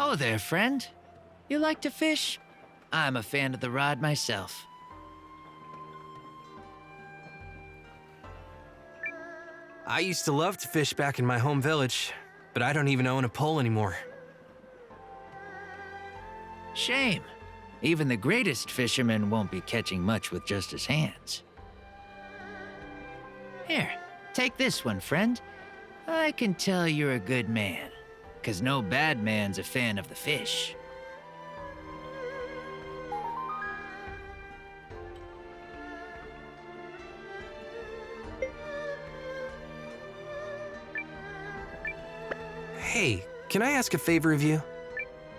Oh there, friend. You like to fish? I'm a fan of the rod myself. I used to love to fish back in my home village, but I don't even own a pole anymore. Shame. Even the greatest fisherman won't be catching much with just his hands. Here, take this one, friend. I can tell you're a good man, 'cause no bad man's a fan of the fish. Hey, can I ask a favor of you?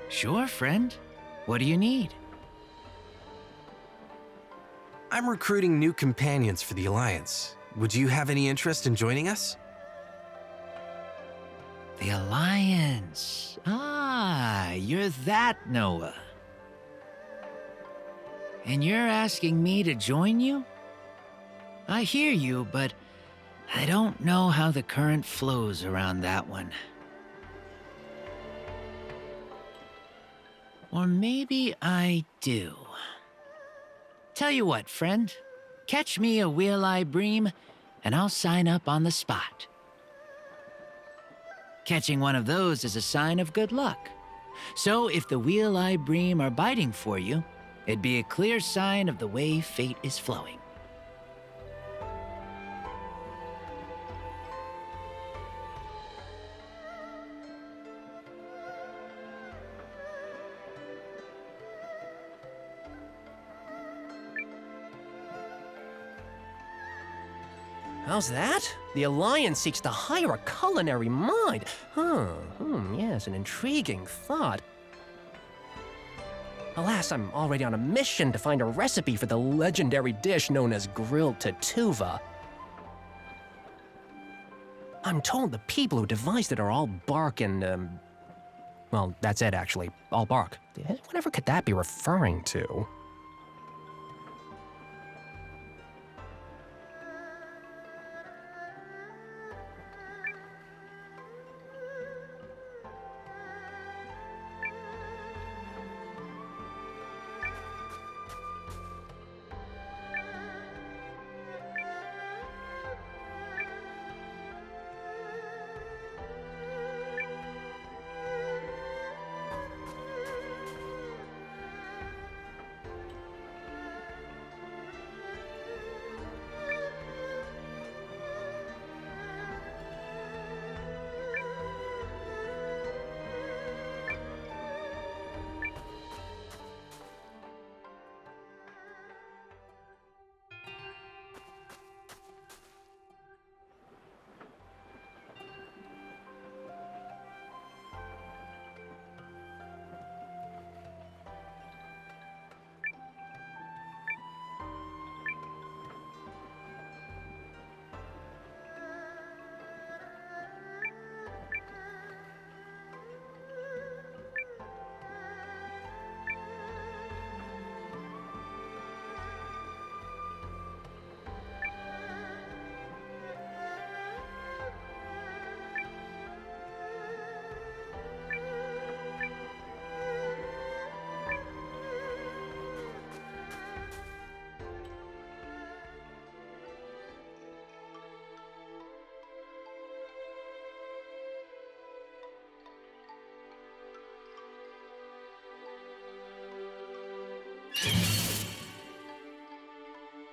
Sure, friend. What do you need? I'm recruiting new companions for the Alliance. Would you have any interest in joining us? The Alliance. Ah, you're that Noah. And you're asking me to join you? I hear you, but I don't know how the current flows around that one. Or maybe I do. Tell you what, friend. Catch me a wheel-eye bream, and I'll sign up on the spot. Catching one of those is a sign of good luck. So if the wheel-eye bream are biting for you, it'd be a clear sign of the way fate is flowing. How's that? The Alliance seeks to hire a culinary mind. Yes, an intriguing thought. Alas, I'm already on a mission to find a recipe for the legendary dish known as grilled tatuva. I'm told the people who devised it are all bark and, well, that's it actually, all bark. Whatever could that be referring to?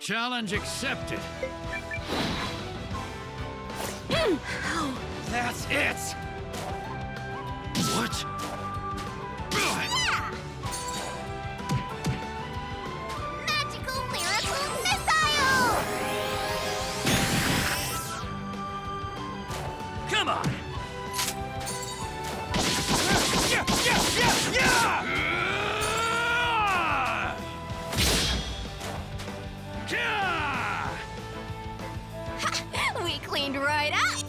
Challenge accepted. That's it! What? Magical miracle missile! Come on! Yeah! We cleaned right up!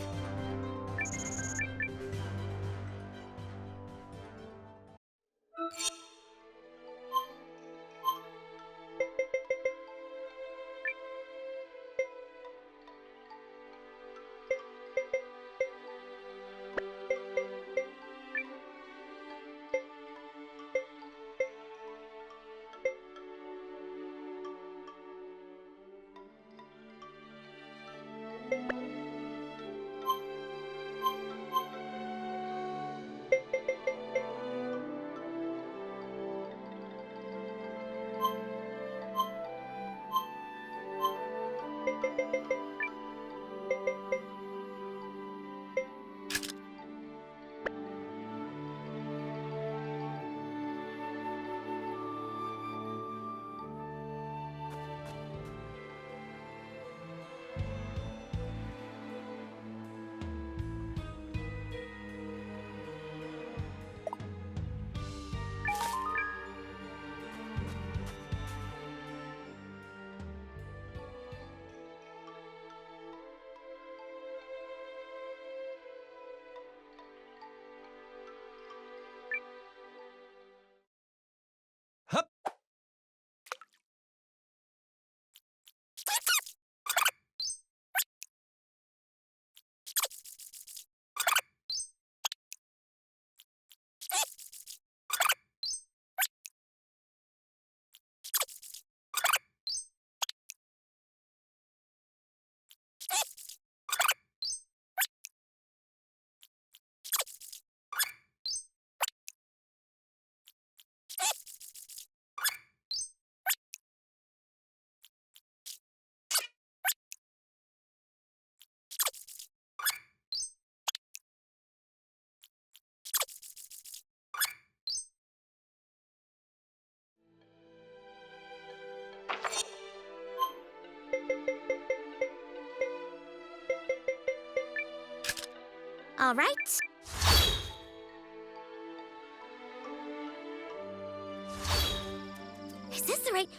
All right. Is this the right...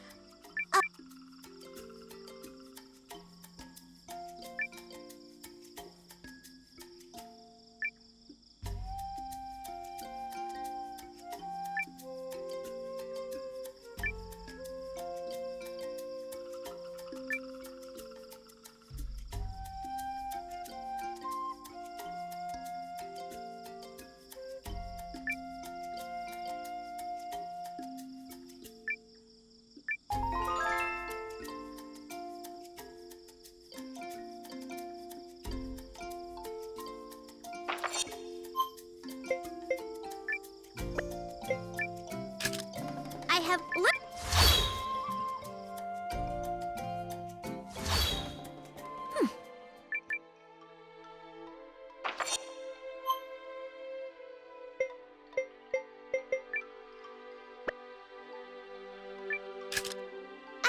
I have...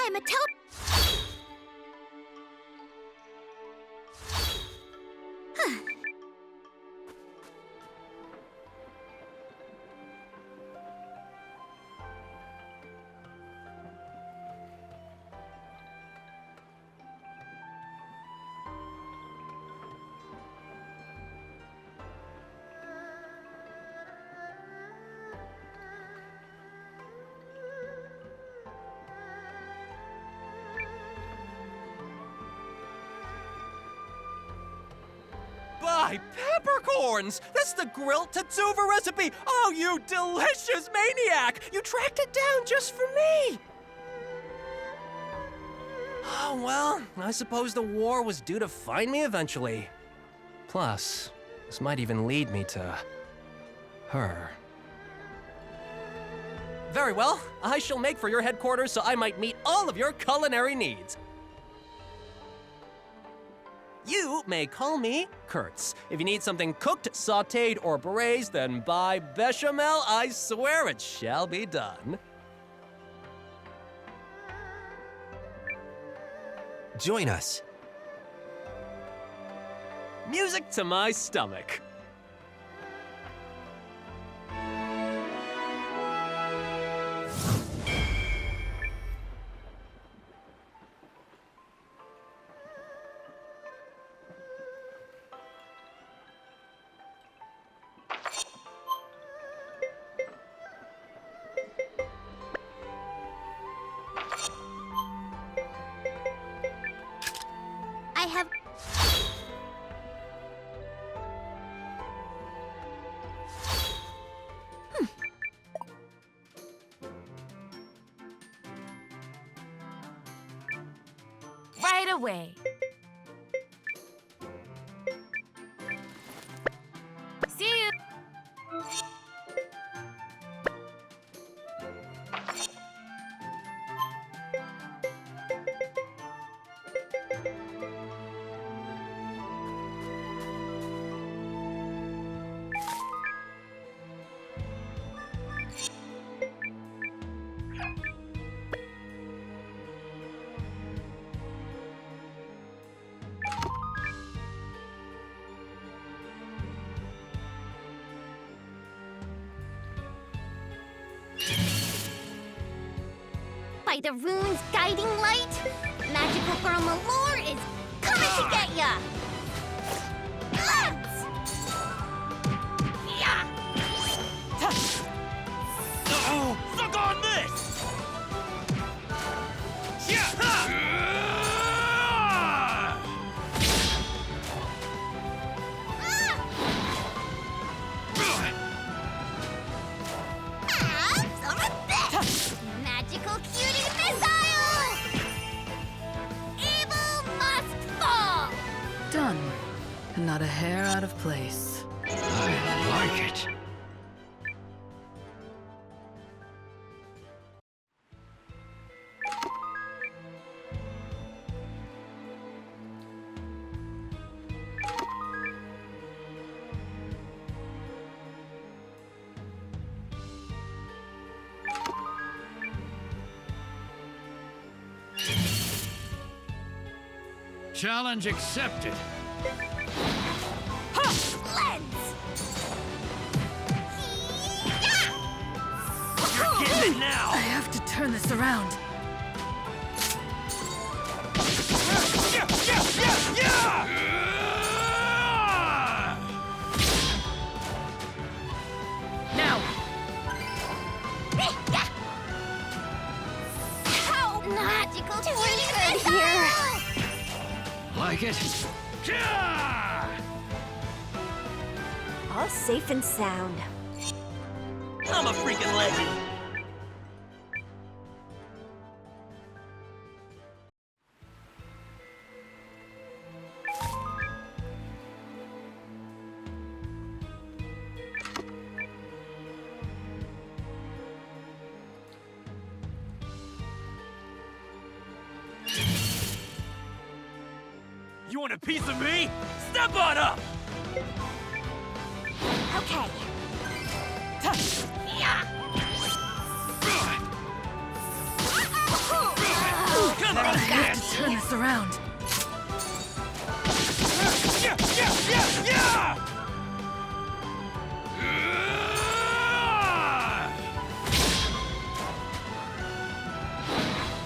I'm a By peppercorns! That's the grilled Tatsuva recipe! Oh, you delicious maniac! You tracked it down just for me! Oh, well, I suppose the war was due to find me eventually. Plus, this might even lead me to her. Very well, I shall make for your headquarters so I might meet all of your culinary needs. You may call me Kurtz. If you need something cooked, sautéed, or braised, then by bechamel, I swear it shall be done. Join us. Music to my stomach. I have... Right away. See you. By the rune's guiding light, magical girl Malore is coming to get ya! Let's! Yeah! Suck on this! Have some of this! Magical cutie missile! Evil must fall! Done. And not a hair out of place. I like it. Challenge accepted. Lens! it now! I have to turn this around. Now! How magical to good here! Like it? All safe and sound. I'm a freaking legend! You want a piece of me? Step on up! Okay. Come on, I have to turn this around.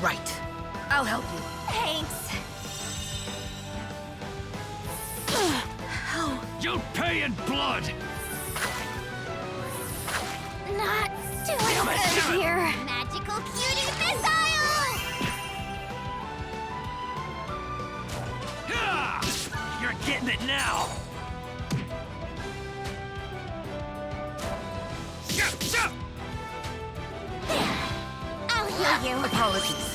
Right. I'll help you. Thanks. You'll pay in blood! Not doing good here. Magical cutie missile! You're getting it now! I'll heal you. Apologies.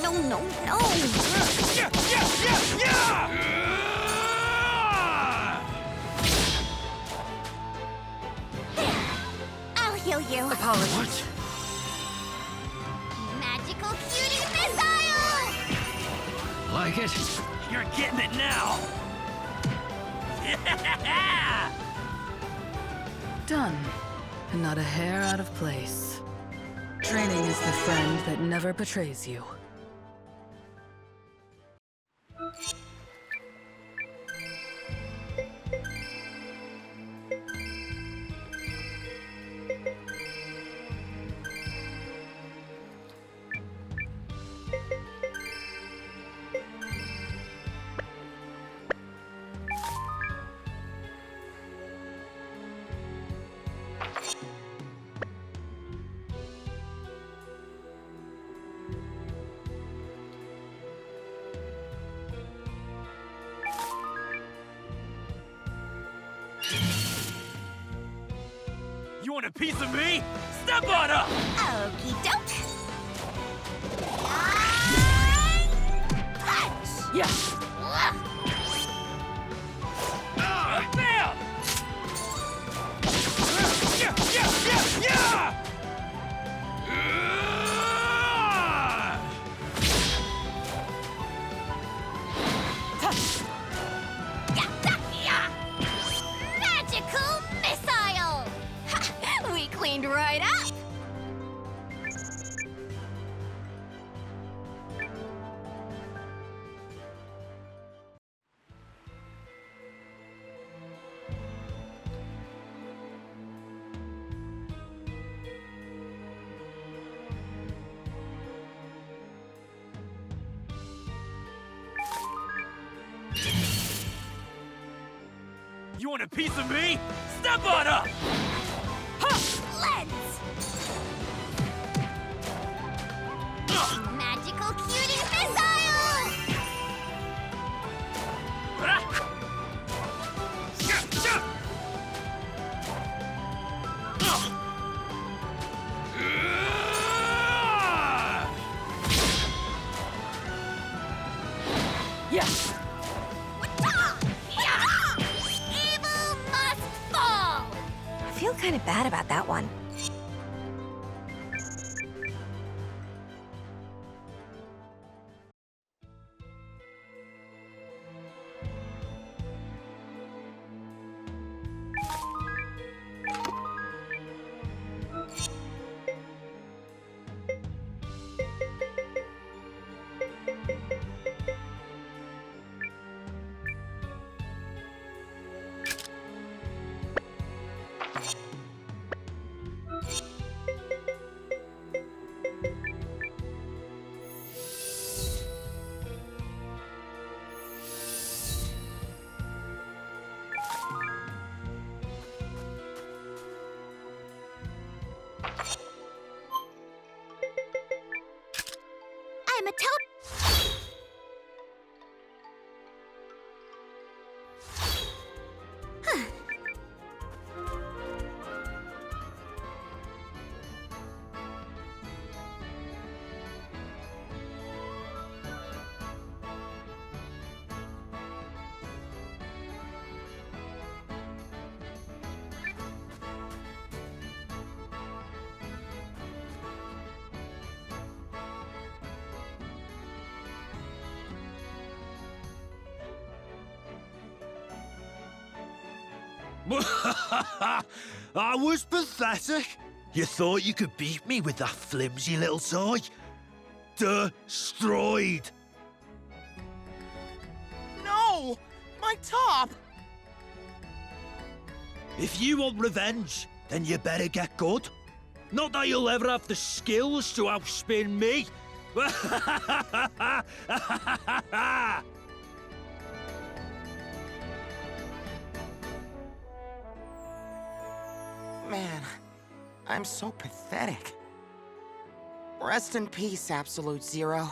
No, no, no. I'll heal you. Apologies. Magical cutie missile! Like it? You're getting it now! Done. And not a hair out of place. Training is the friend that never betrays you. You want a piece of me? Step on up! Okey doke. Punch! Yes! Bam! Magical missile! Ha! We cleaned right up! You want a piece of me? Step on up! Lens! Magical cutie missile! Yes! Evil must fall! I feel kind of bad about that one. tell... I was pathetic. You thought you could beat me with that flimsy little toy? Destroyed. No! My top! If you want revenge, then you better get good. Not that you'll ever have the skills to outspin me. Man, I'm so pathetic. Rest in peace, Absolute Zero.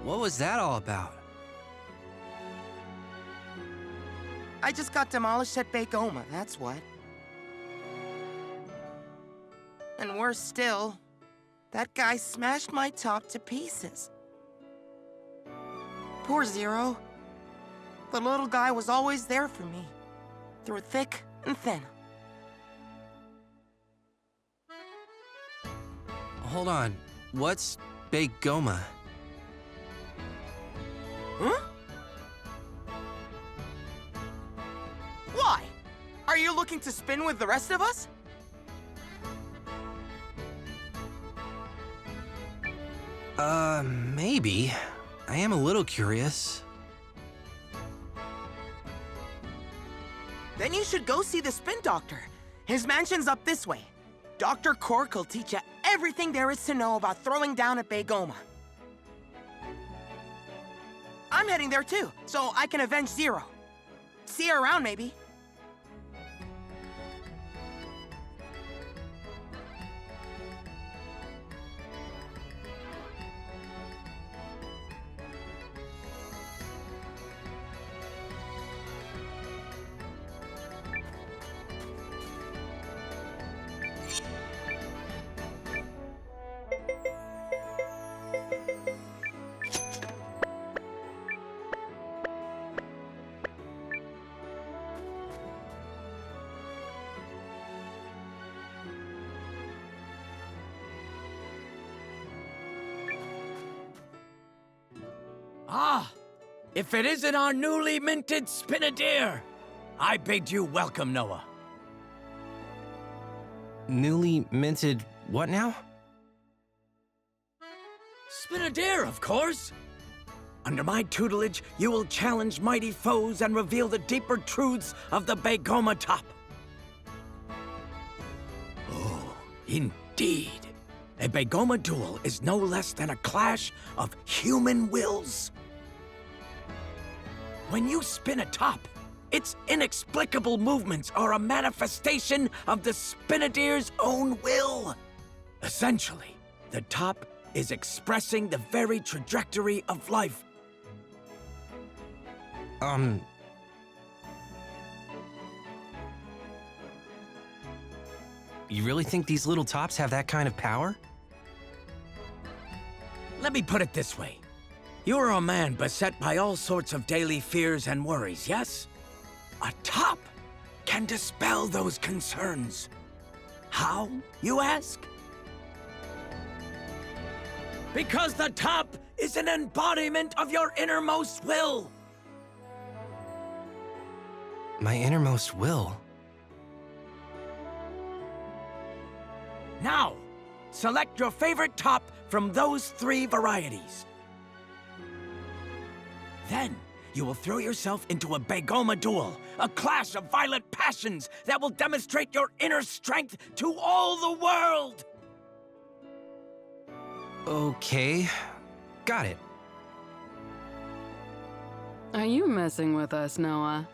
What was that all about? I just got demolished at Begoma, that's what. And worse still, that guy smashed my top to pieces. Poor Zero. The little guy was always there for me, through thick and thin. Hold on. What's Begoma? Huh? Why? Are you looking to spin with the rest of us? Maybe. I am a little curious. Then you should go see the Spin Doctor. His mansion's up this way. Dr. Cork will teach you everything there is to know about throwing down at Begoma. I'm heading there too, so I can avenge Zero. See you around, maybe. Ah, if it isn't our newly minted Spinadier! I bid you welcome, Noah. Newly minted what now? Spinadier, of course! Under my tutelage, you will challenge mighty foes and reveal the deeper truths of the Begoma top. Oh, indeed. A Begoma duel is no less than a clash of human wills. When you spin a top, its inexplicable movements are a manifestation of the Spinadier's own will. Essentially, the top is expressing the very trajectory of life. You really think these little tops have that kind of power? Let me put it this way. You are a man beset by all sorts of daily fears and worries, yes? A top can dispel those concerns. How, you ask? Because the top is an embodiment of your innermost will. My innermost will? Now, select your favorite top from those 3 varieties. Then, you will throw yourself into a Begoma duel, a clash of violent passions that will demonstrate your inner strength to all the world! Okay, got it. Are you messing with us, Noah?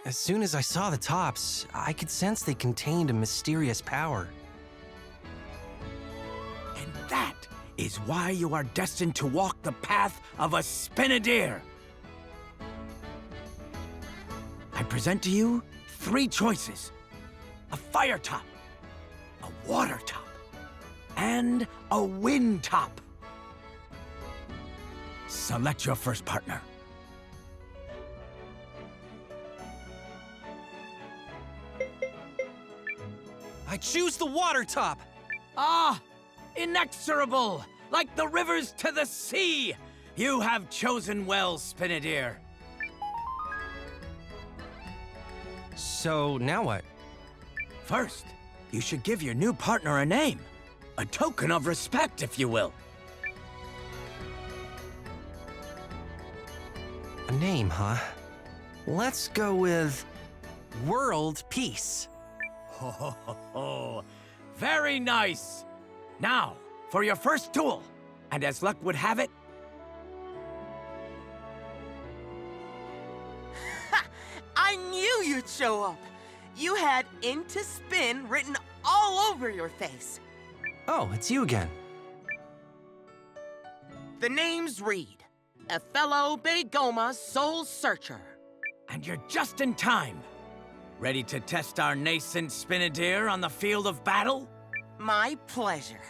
As soon as I saw the tops, I could sense they contained a mysterious power. And that is why you are destined to walk the path of a Spinadier. I present to you 3 choices: a fire top, a water top, and a wind top. Select your first partner. I choose the water top. Ah, inexorable, like the rivers to the sea. You have chosen well, Spinadier. So, now what? First, you should give your new partner a name. A token of respect, if you will. A name, huh? Let's go with World Peace. Ho, ho, ho, ho. Very nice. Now, for your first duel. And as luck would have it... I knew you'd show up. You had "into spin" written all over your face. Oh, it's you again. The names read: a fellow Begoma soul searcher. And you're just in time. Ready to test our nascent Spinadier on the field of battle? My pleasure.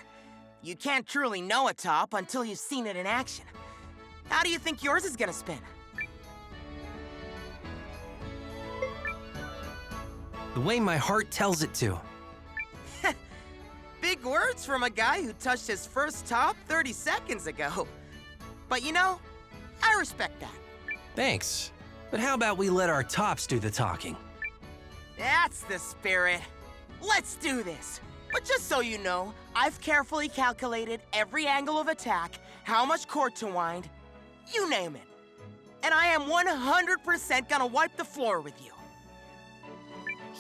You can't truly know a top until you've seen it in action. How do you think yours is gonna spin? The way my heart tells it to. Big words from a guy who touched his first top 30 seconds ago. But you know, I respect that. Thanks. But how about we let our tops do the talking? That's the spirit. Let's do this. But just so you know, I've carefully calculated every angle of attack, how much cord to wind, you name it. And I am 100% gonna wipe the floor with you.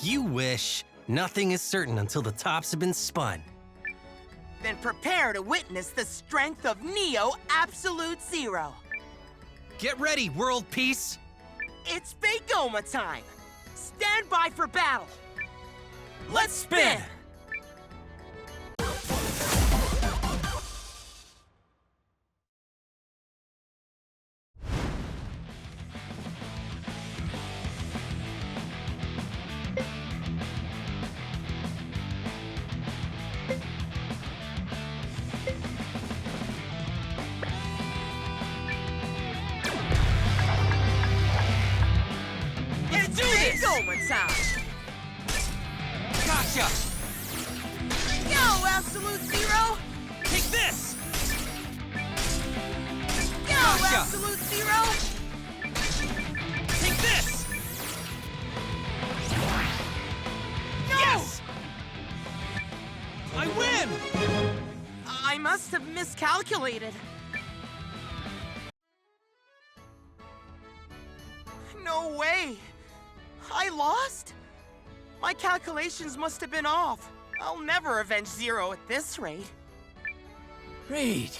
You wish. Nothing is certain until the tops have been spun. Then prepare to witness the strength of Neo Absolute Zero. Get ready, World Peace! It's Begoma time. Stand by for battle. Let's spin! It's Begoma time. Gotcha! Yo, Absolute Zero! Take this! Yo, Gotcha. Absolute Zero! Take this! No! Yes! I win! I must have miscalculated. No way! I lost? My calculations must have been off. I'll never avenge Zero at this rate. Reed,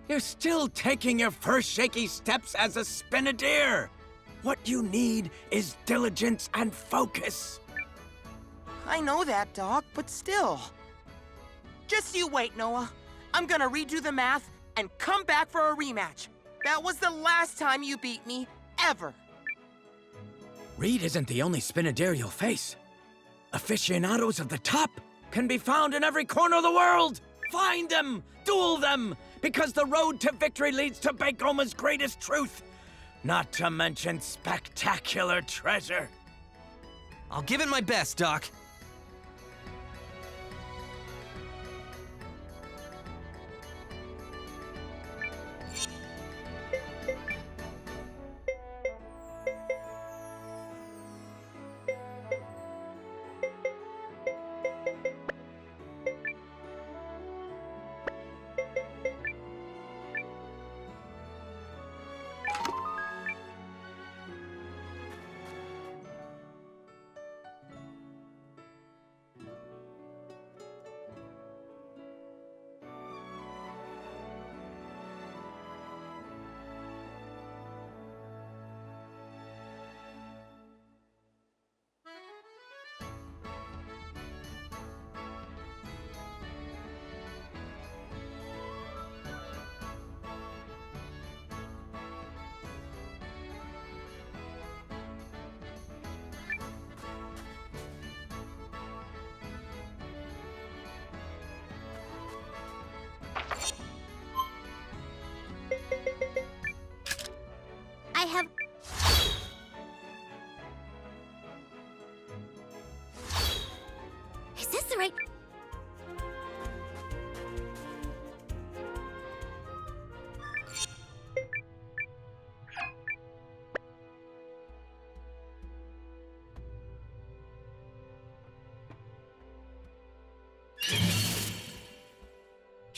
you're still taking your first shaky steps as a Spinadier. What you need is diligence and focus. I know that, Doc, but still. Just you wait, Noah. I'm gonna redo the math and come back for a rematch. That was the last time you beat me, ever. Reed isn't the only Spinadier you'll face. Aficionados of the top can be found in every corner of the world. Find them, duel them, because the road to victory leads to Begoma's greatest truth. Not to mention spectacular treasure. I'll give it my best, Doc.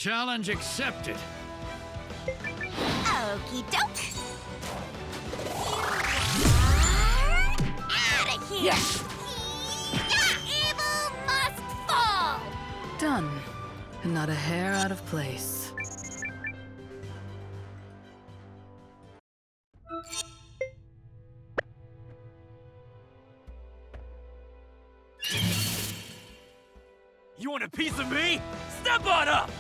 Challenge accepted. Okie doke. Out of here! Yes! Evil must fall! Done. And not a hair out of place. You want a piece of me? Step on up!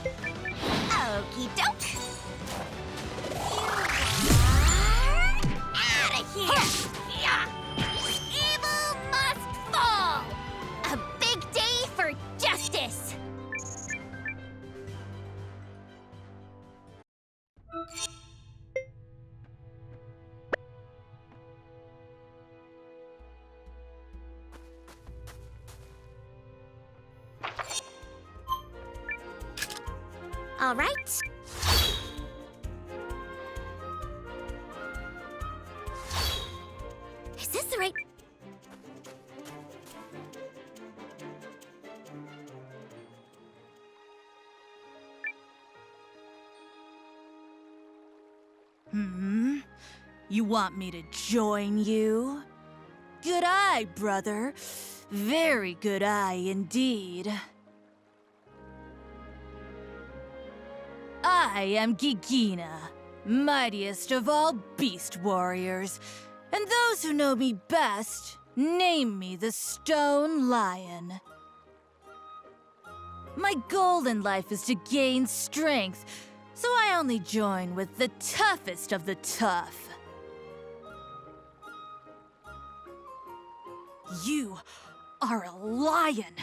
Okie doke. Out of here! Evil must fall! A big day for justice! All right. Is this the right... You want me to join you? Good eye, brother. Very good eye indeed. I am Gigina, mightiest of all beast warriors, and those who know me best name me the Stone Lion. My goal in life is to gain strength, so I only join with the toughest of the tough. You are a lion!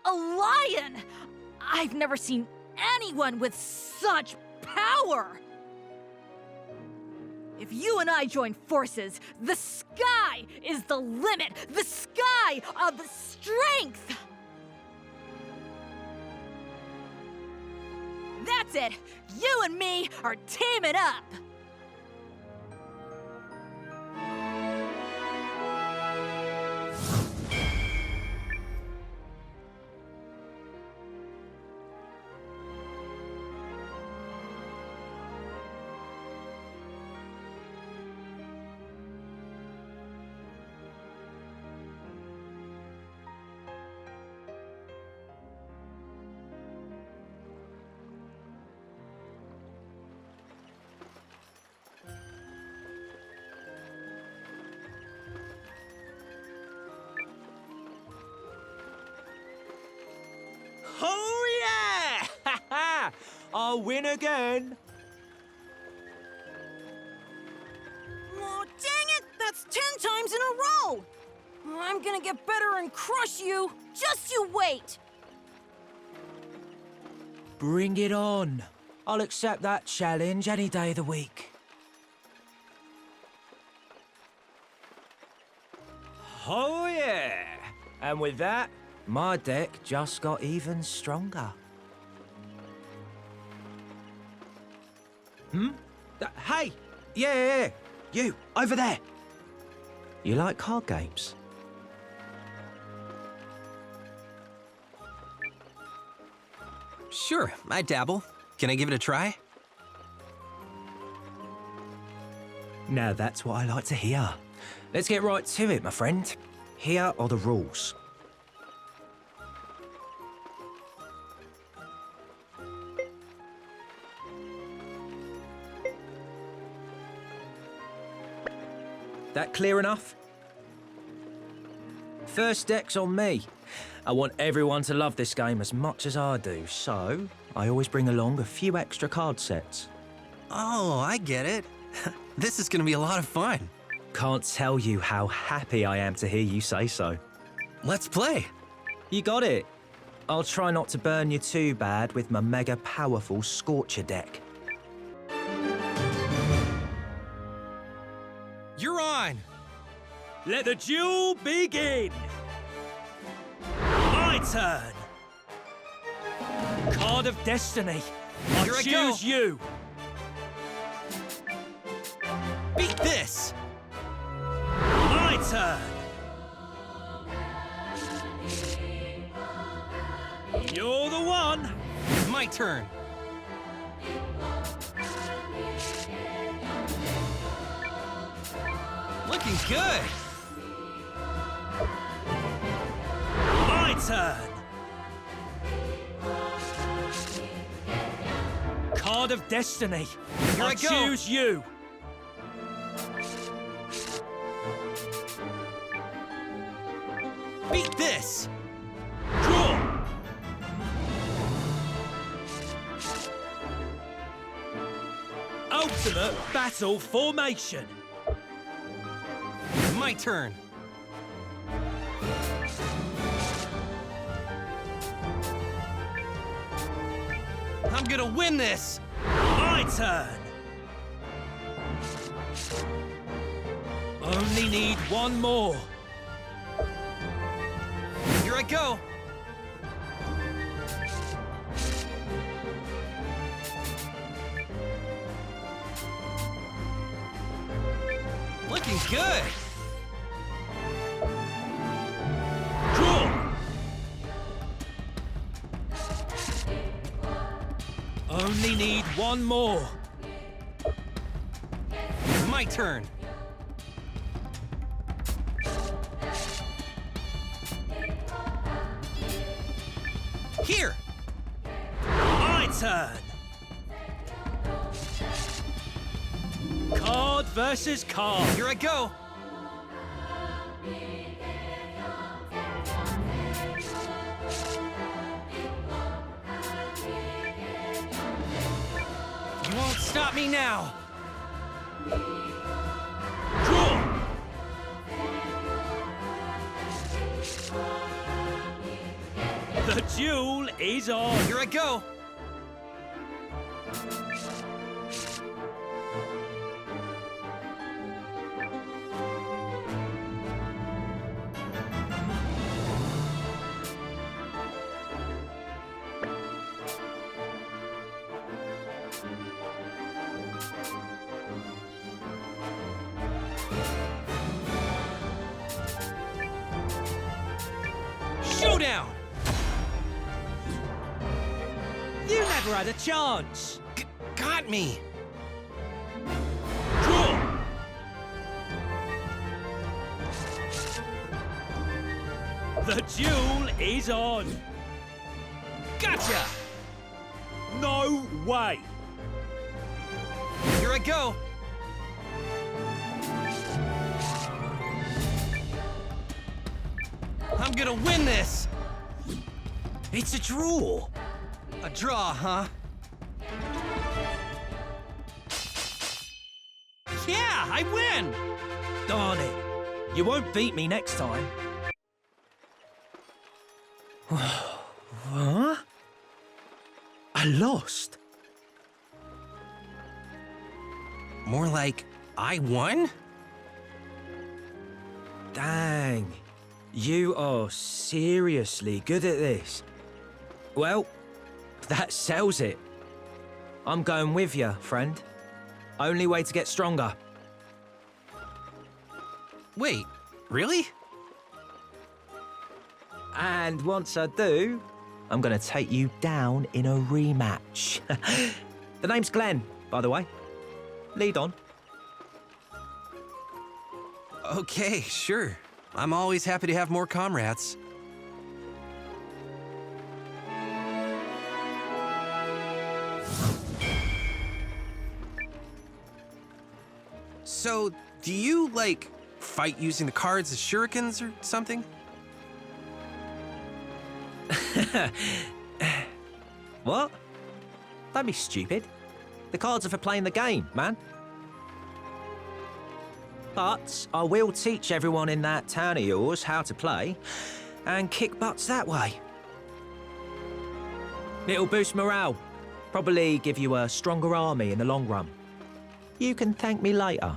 A lion! I've never seen anyone with such power! If you and I join forces, the sky is the limit! The sky of strength! That's it! You and me are teaming up! Oh yeah! Ha ha! I'll win again. Oh, dang it! That's 10 times in a row! I'm gonna get better and crush you! Just you wait! Bring it on. I'll accept that challenge any day of the week. Oh yeah! And with that, my deck just got even stronger. Hey! Yeah! You, over there! You like card games? Sure, I dabble. Can I give it a try? Now that's what I like to hear. Let's get right to it, my friend. Here are the rules. That clear enough? First deck's on me. I want everyone to love this game as much as I do, so I always bring along a few extra card sets. Oh, I get it. This is gonna be a lot of fun. Can't tell you how happy I am to hear you say so. Let's play. You got it. I'll try not to burn you too bad with my mega powerful Scorcher deck. You're on. Let the duel begin! My turn! Card of Destiny. Here I go. choose you! Beat this. My turn! You're the one! My turn. Looking good! My turn! Card of Destiny. Here I go. Choose you. Beat this! Draw. Ultimate Battle Formation. My turn. I'm gonna win this! My turn. Only need one more. Here I go! Looking good! Draw. Only need one more. My turn. Here! My turn. Card versus card. Here I go! You won't stop me now! Draw. The duel is on. Here I go! Showdown! You never had a chance. Got me! Draw. The duel is on. Gotcha! No way. Here I go! I'm gonna win this! It's a draw. A draw, huh? Yeah, I win! Darn it. You won't beat me next time. Huh? I lost. More like, I won? Dang. You are seriously good at this. Well, that sells it. I'm going with you, friend. Only way to get stronger. Wait, really? And once I do, I'm gonna take you down in a rematch. The name's Glenn, by the way. Lead on. Okay, sure. I'm always happy to have more comrades. So, do you, like, fight using the cards as shurikens or something? What? Don't be stupid. The cards are for playing the game, man. But I will teach everyone in that town of yours how to play and kick butts that way. It'll boost morale. Probably give you a stronger army in the long run. You can thank me later.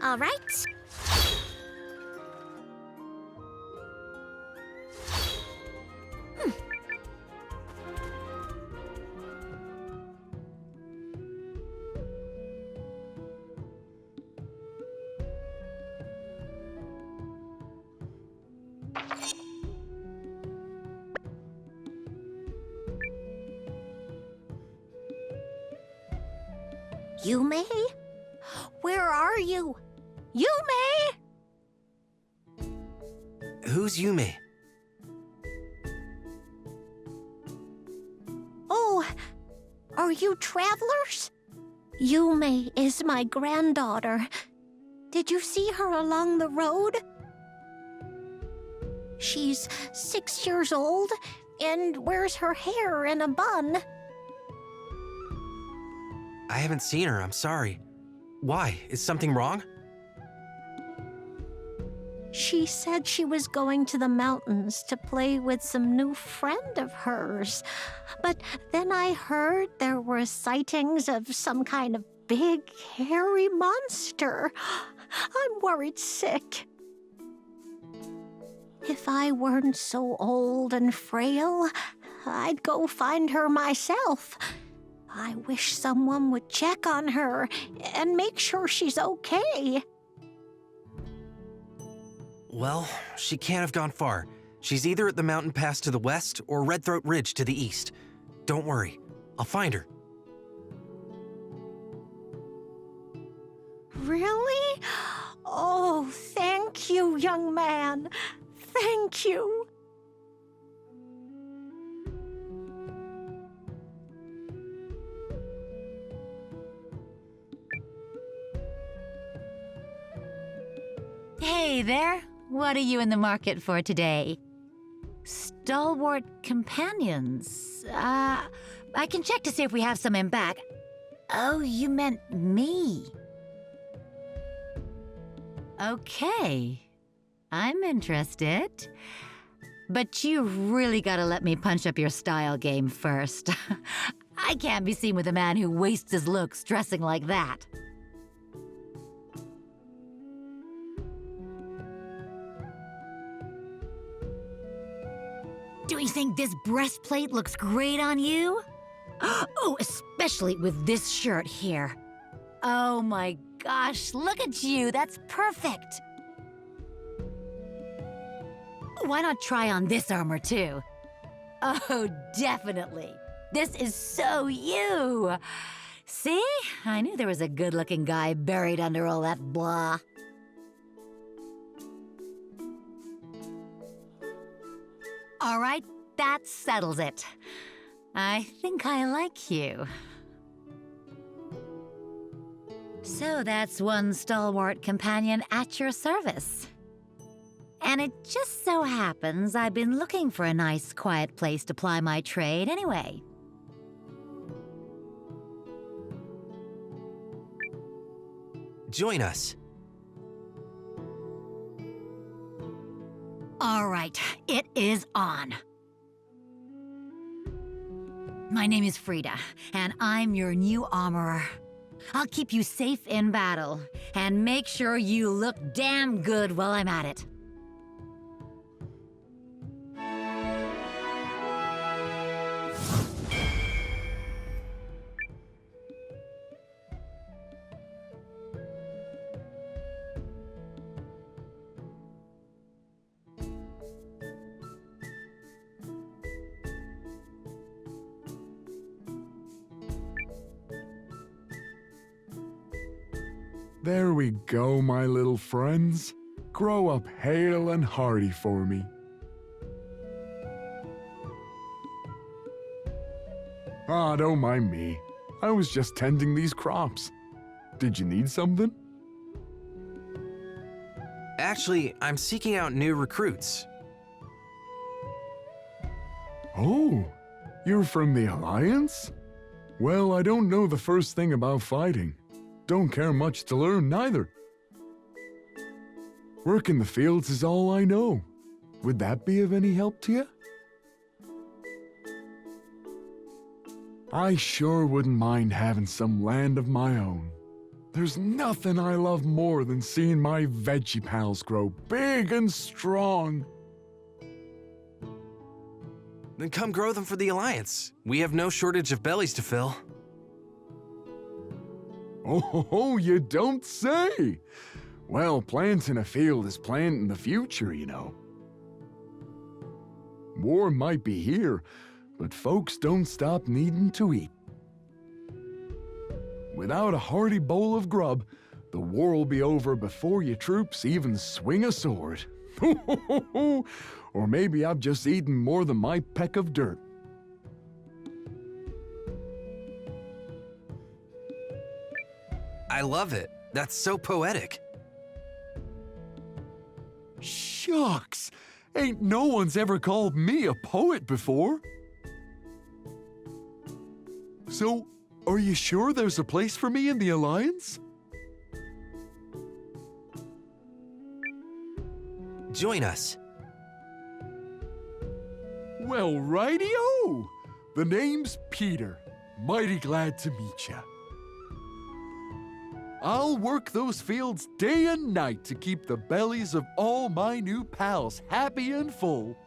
All right. Yumi? Where are you? Yumi! Who's Yumi? Oh, are you travelers? Yumi is my granddaughter. Did you see her along the road? She's 6 years old and wears her hair in a bun. I haven't seen her, I'm sorry. Why? Is something wrong? She said she was going to the mountains to play with some new friend of hers. But then I heard there were sightings of some kind of big, hairy monster. I'm worried sick. If I weren't so old and frail, I'd go find her myself. I wish someone would check on her and make sure she's okay. Well, she can't have gone far. She's either at the mountain pass to the west or Red Throat Ridge to the east. Don't worry, I'll find her. Really? Oh, thank you, young man. Thank you. Hey there. What are you in the market for today? Stalwart companions. I can check to see if we have some in back. Oh, you meant me. Okay. I'm interested. But you really gotta let me punch up your style game first. I can't be seen with a man who wastes his looks dressing like that. Do you think this breastplate looks great on you? Oh, especially with this shirt here. Oh my gosh, look at you, that's perfect. Why not try on this armor too? Oh, definitely. This is so you. See? I knew there was a good-looking guy buried under all that blah. All right, that settles it. I think I like you. So that's one stalwart companion at your service. And it just so happens I've been looking for a nice, quiet place to ply my trade anyway. Join us. All right, it is on. My name is Frida, and I'm your new armorer. I'll keep you safe in battle, and make sure you look damn good while I'm at it. There we go, my little friends. Grow up hale and hearty for me. Ah, don't mind me. I was just tending these crops. Did you need something? Actually, I'm seeking out new recruits. Oh, you're from the Alliance? Well, I don't know the first thing about fighting. Don't care much to learn, neither. Work in the fields is all I know. Would that be of any help to you? I sure wouldn't mind having some land of my own. There's nothing I love more than seeing my veggie pals grow big and strong. Then come grow them for the Alliance. We have no shortage of bellies to fill. Oh, you don't say! Well, planting a field is planting the future, you know. War might be here, but folks don't stop needing to eat. Without a hearty bowl of grub, the war will be over before your troops even swing a sword. Or maybe I've just eaten more than my peck of dirt. I love it. That's so poetic. Shucks! Ain't no one's ever called me a poet before. So, are you sure there's a place for me in the Alliance? Join us. Well, righty-o! The name's Peter. Mighty glad to meet ya. I'll work those fields day and night to keep the bellies of all my new pals happy and full.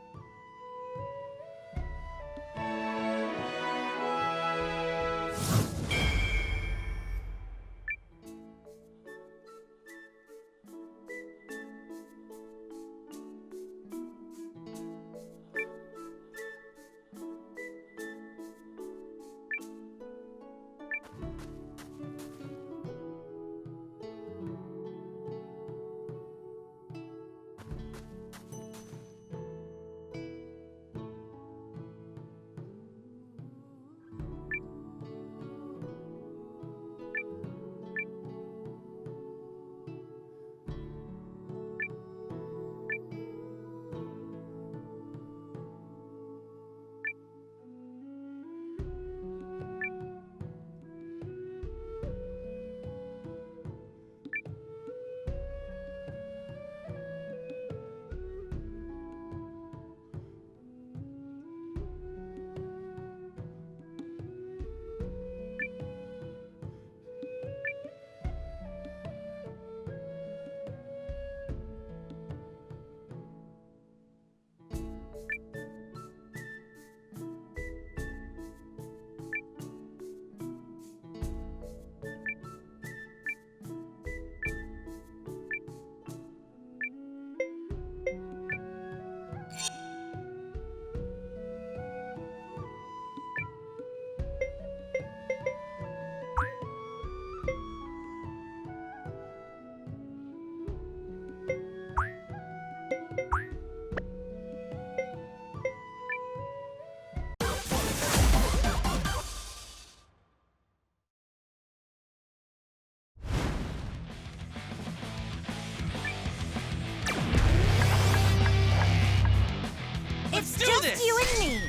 Let's do Just this! you and me.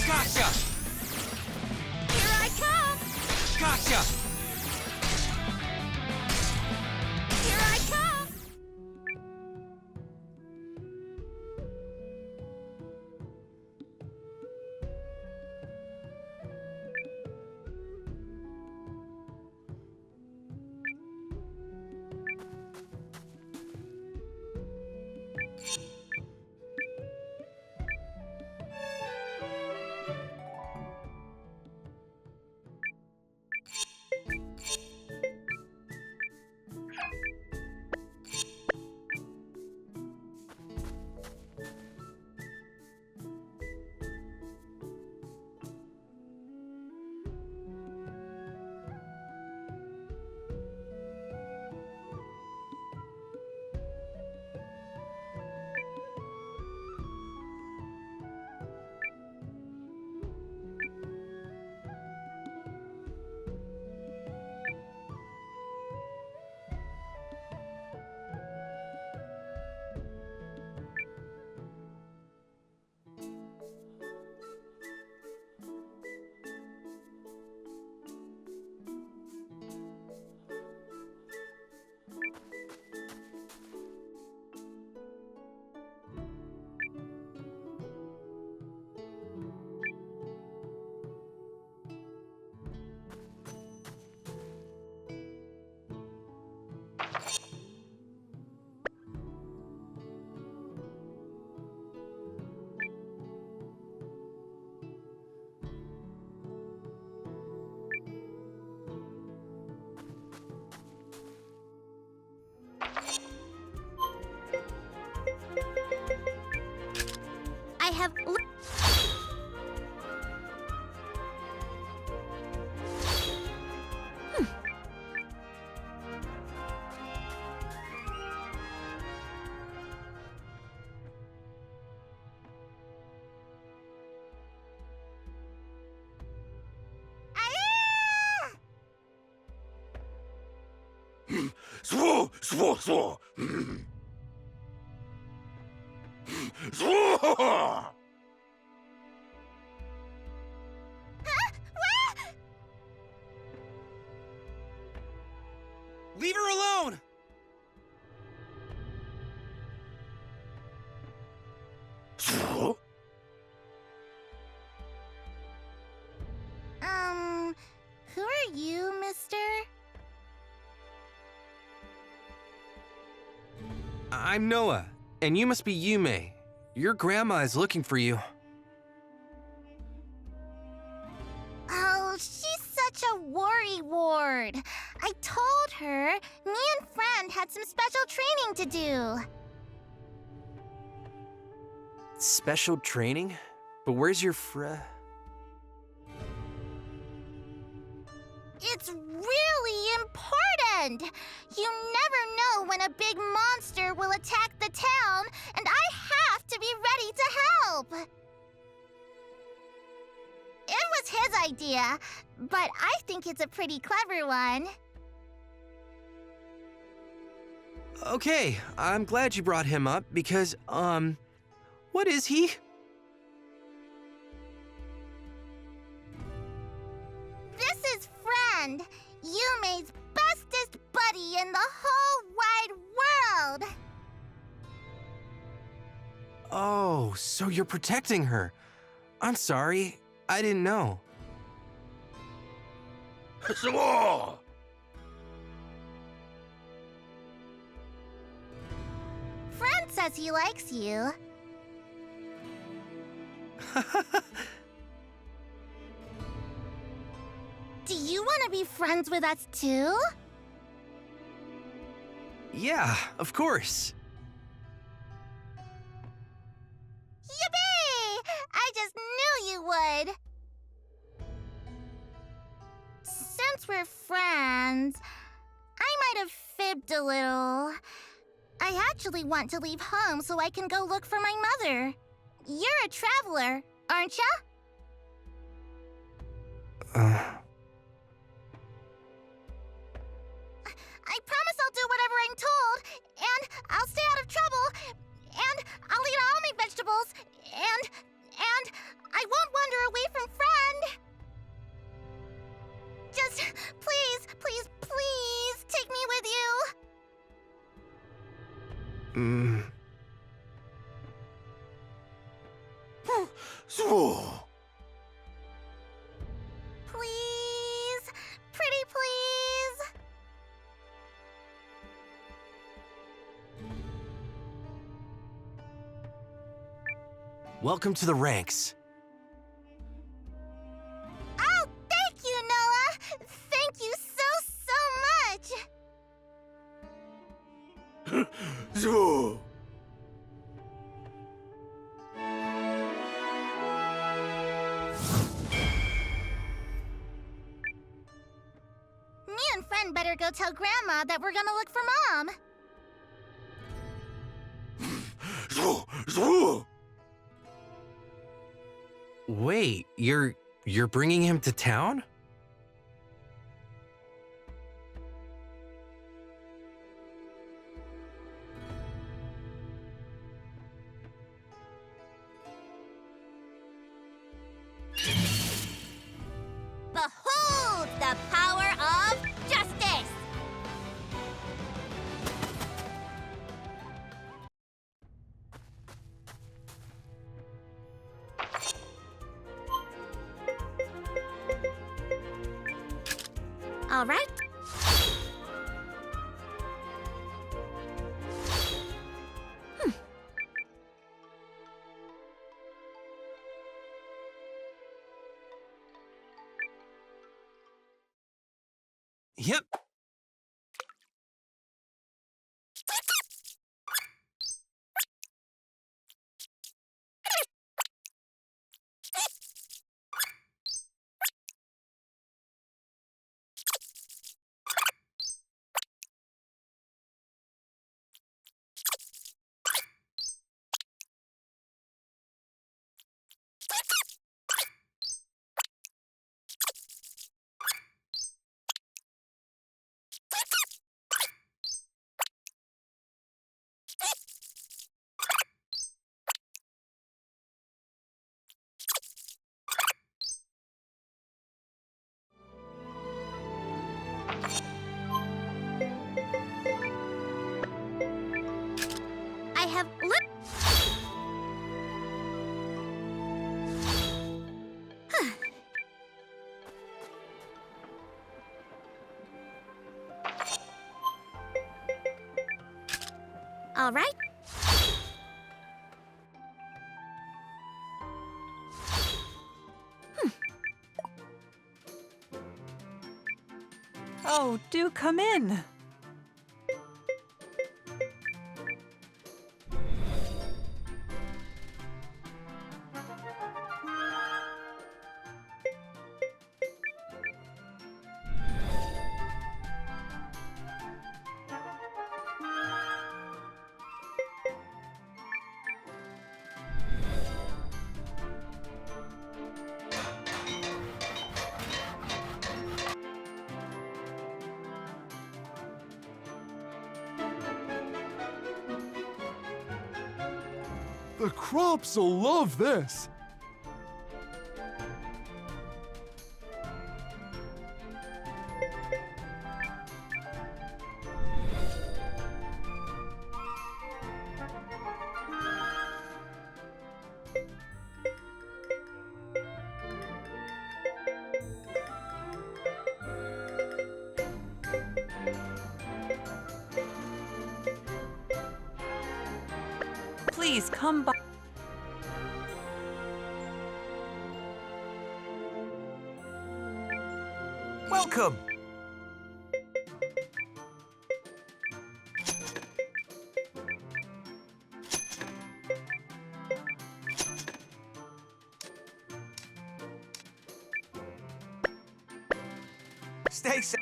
Gotcha! Here I come. Gotcha! Here I come. I have. Swore, swore, swore. Swore. Leave her alone! Swore. Who are you, mister? I'm Noah, and you must be Yumi. Your grandma is looking for you. Oh, she's such a worrywart. I told her me and friend had some special training to do. Special training? But where's your It's really important! You never know when a big monster will attack the town, and I have to be ready to help! It was his idea, but I think it's a pretty clever one. Okay, I'm glad you brought him up because, what is he? This is Friend, Yumi's bestest buddy in the whole wide world. Oh, so you're protecting her. I'm sorry, I didn't know. Swore. Friend says he likes you. Do you want to be friends with us too? Yeah, of course. Yippee! I just knew you would. Since we're friends, I might have fibbed a little. I actually want to leave home so I can go look for my mother. You're a traveler, aren't ya? I promise I'll do whatever I'm told, and I'll stay out of trouble, and I'll eat all my vegetables, and I won't wander away from Friend. Just please, please, please take me with you. Swore. Please, pretty please. Welcome to the ranks. Oh, thank you, Noah. Thank you so much. Swore. Me and Friend better go tell Grandma that we're gonna look for Mom. Swore. Swore. Wait, you're bringing him to town? Behold the power of justice! All right. Yep. I have All right. Oh, do come in. The crops will love this. Please come by. Welcome! Stay safe.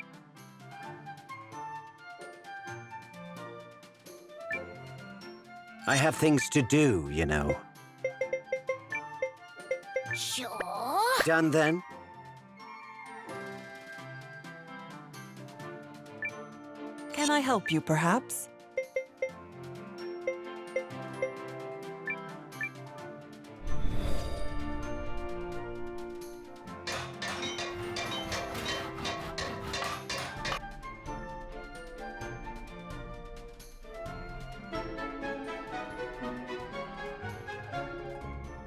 I have things to do, you know. Sure. Done then? Can I help you, perhaps?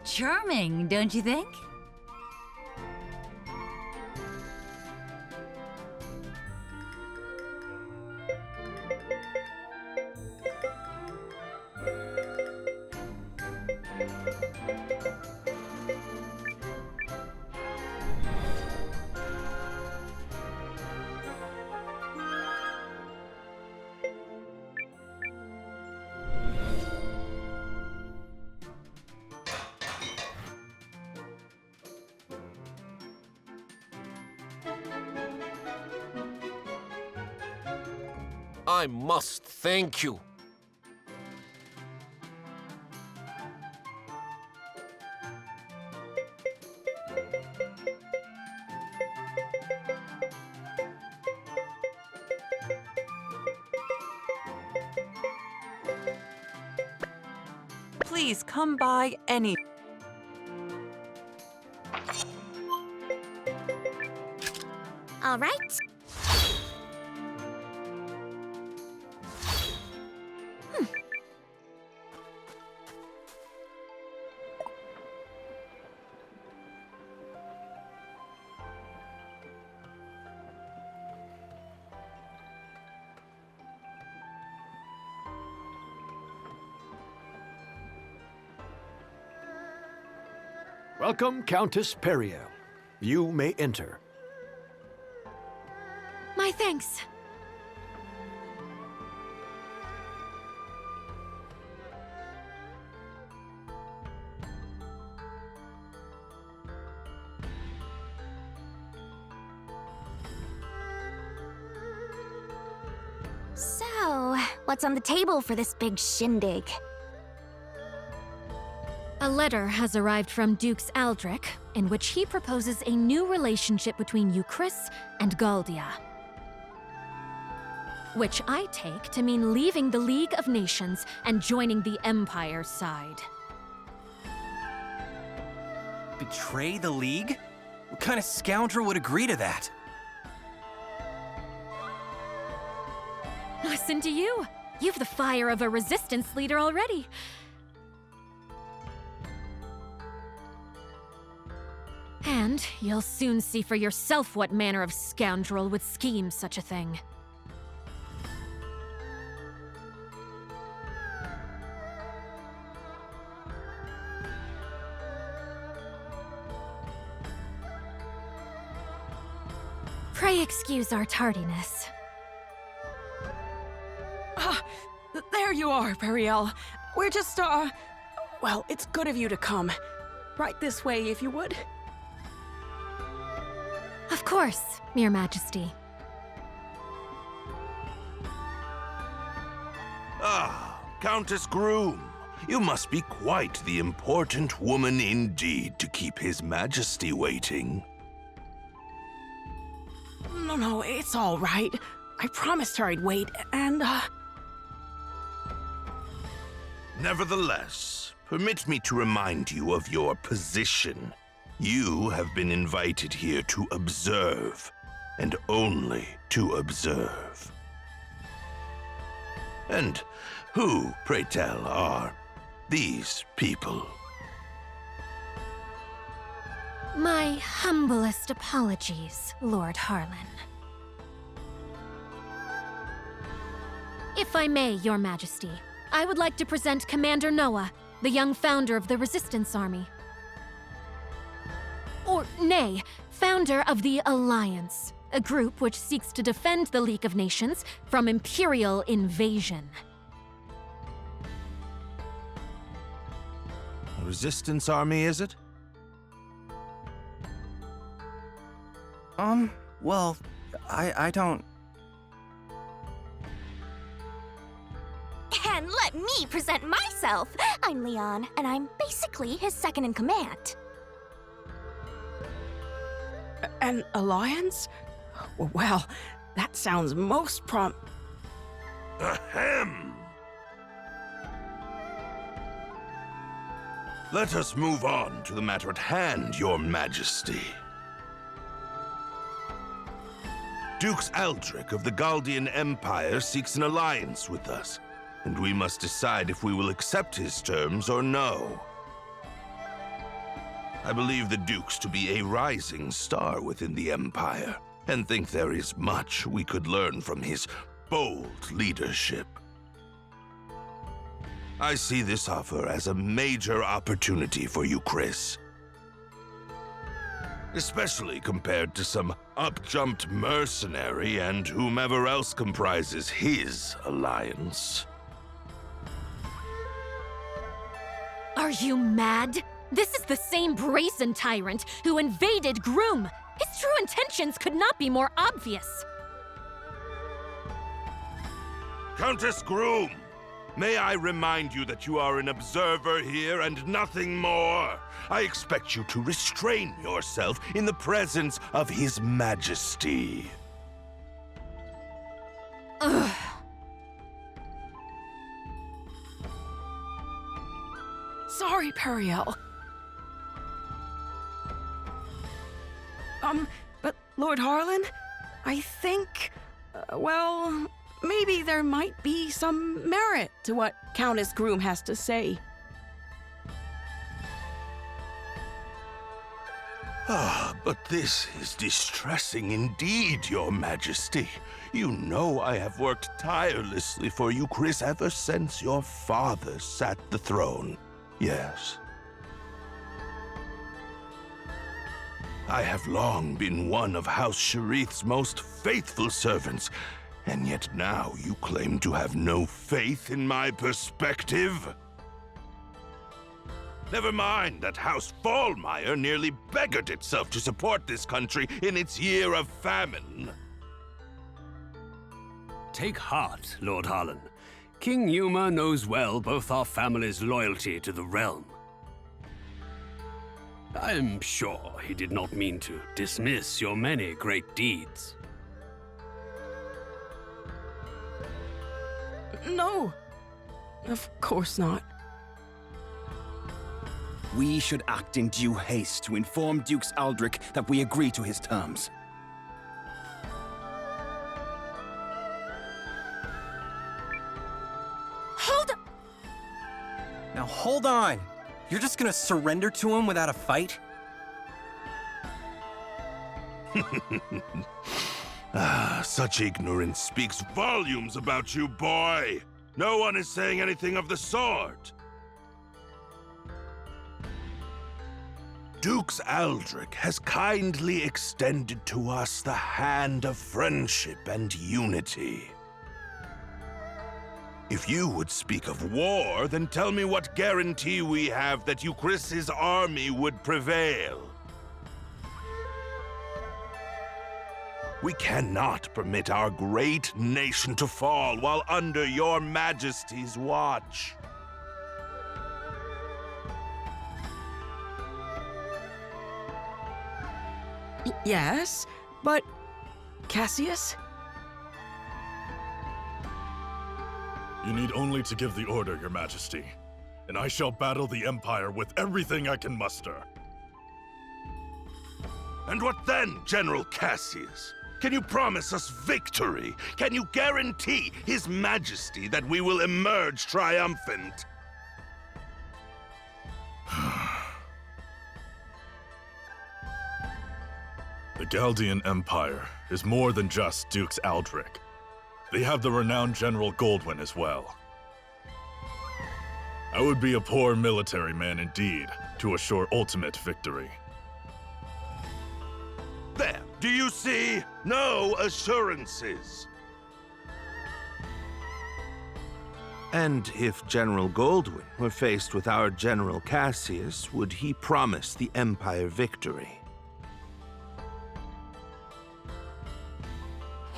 Charming, don't you think? I must thank you. Please come by any. All right. Welcome, Countess Periel. You may enter. My thanks. So, what's on the table for this big shindig? A letter has arrived from Dukes Aldrich, in which he proposes a new relationship between Euchris and Galdia. Which I take to mean leaving the League of Nations and joining the Empire's side. Betray the League? What kind of scoundrel would agree to that? Listen to you! You've the fire of a resistance leader already. And you'll soon see for yourself what manner of scoundrel would scheme such a thing. Pray excuse our tardiness. There you are, Betrayal. We're just, well, it's good of you to come. Right this way, if you would. Of course, Your Majesty. Ah, Countess Groom. You must be quite the important woman indeed to keep His Majesty waiting. No, it's all right. I promised her I'd wait, and, Nevertheless, permit me to remind you of your position. You have been invited here to observe, and only to observe. And who, pray tell, are these people? My humblest apologies, Lord Harland. If I may, Your Majesty, I would like to present Commander Noah, the young founder of the Resistance Army. Or, nay, founder of the Alliance, a group which seeks to defend the League of Nations from Imperial invasion. A Resistance Army, is it? Well, I don't... And let me present myself! I'm Leon, and I'm basically his second in command. An alliance? Well, that sounds most Ahem! Let us move on to the matter at hand, Your Majesty. Dukes Aldrich of the Galdian Empire seeks an alliance with us, and we must decide if we will accept his terms or no. I believe the Dukes to be a rising star within the Empire, and think there is much we could learn from his bold leadership. I see this offer as a major opportunity for you, Chris. Especially compared to some up-jumped mercenary and whomever else comprises his alliance. Are you mad? This is the same brazen tyrant who invaded Groom. His true intentions could not be more obvious. Countess Groom, may I remind you that you are an observer here and nothing more? I expect you to restrain yourself in the presence of His Majesty. Ugh. Sorry, Betrayal. But Lord Harland, I think, well, maybe there might be some merit to what Countess Groom has to say. Ah, but this is distressing indeed, Your Majesty. You know I have worked tirelessly for you, Chris, ever since your father sat the throne. Yes. I have long been one of House Sharith's most faithful servants, and yet now you claim to have no faith in my perspective? Never mind that House Fallmeyer nearly beggared itself to support this country in its year of famine. Take heart, Lord Harland. King Yuma knows well both our family's loyalty to the realm. I am sure he did not mean to dismiss your many great deeds. No, of course not. We should act in due haste to inform Dukes Aldrich that we agree to his terms. Now hold on. You're just gonna surrender to him without a fight? Such ignorance speaks volumes about you, boy. No one is saying anything of the sort. Dukes Aldrich has kindly extended to us the hand of friendship and unity. If you would speak of war, then tell me what guarantee we have that Euchris's army would prevail. We cannot permit our great nation to fall while under your majesty's watch. Yes, but Cassius? You need only to give the order, Your Majesty, and I shall battle the Empire with everything I can muster. And what then, General Cassius? Can you promise us victory? Can you guarantee His Majesty that we will emerge triumphant? The Galdian Empire is more than just Dukes Aldrich. They have the renowned General Goldwyn as well. I would be a poor military man indeed to assure ultimate victory. There, do you see? No assurances. And if General Goldwyn were faced with our General Cassius, would he promise the Empire victory?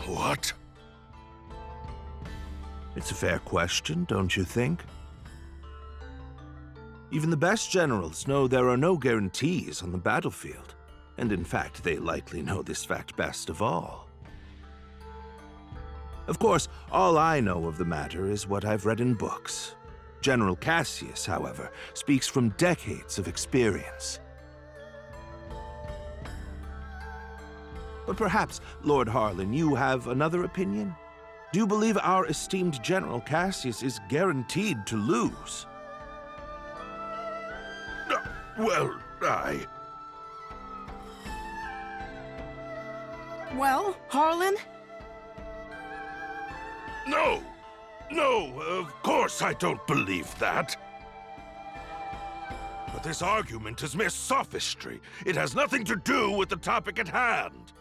What? It's a fair question, don't you think? Even the best generals know there are no guarantees on the battlefield. And in fact, they likely know this fact best of all. Of course, all I know of the matter is what I've read in books. General Cassius, however, speaks from decades of experience. But perhaps, Lord Harlan, you have another opinion? Do you believe our esteemed General Cassius is guaranteed to lose? Well, Well, Harlan? No! No, of course I don't believe that. But this argument is mere sophistry. It has nothing to do with the topic at hand.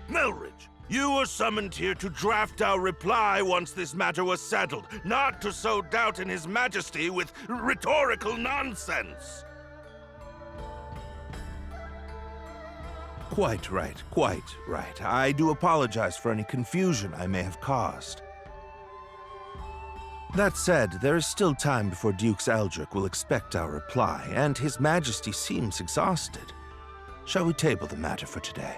Melridge, you were summoned here to draft our reply once this matter was settled, not to sow doubt in His Majesty with rhetorical nonsense. Quite right, quite right. I do apologize for any confusion I may have caused. That said, there is still time before Dukes Aldrich will expect our reply, and His Majesty seems exhausted. Shall we table the matter for today?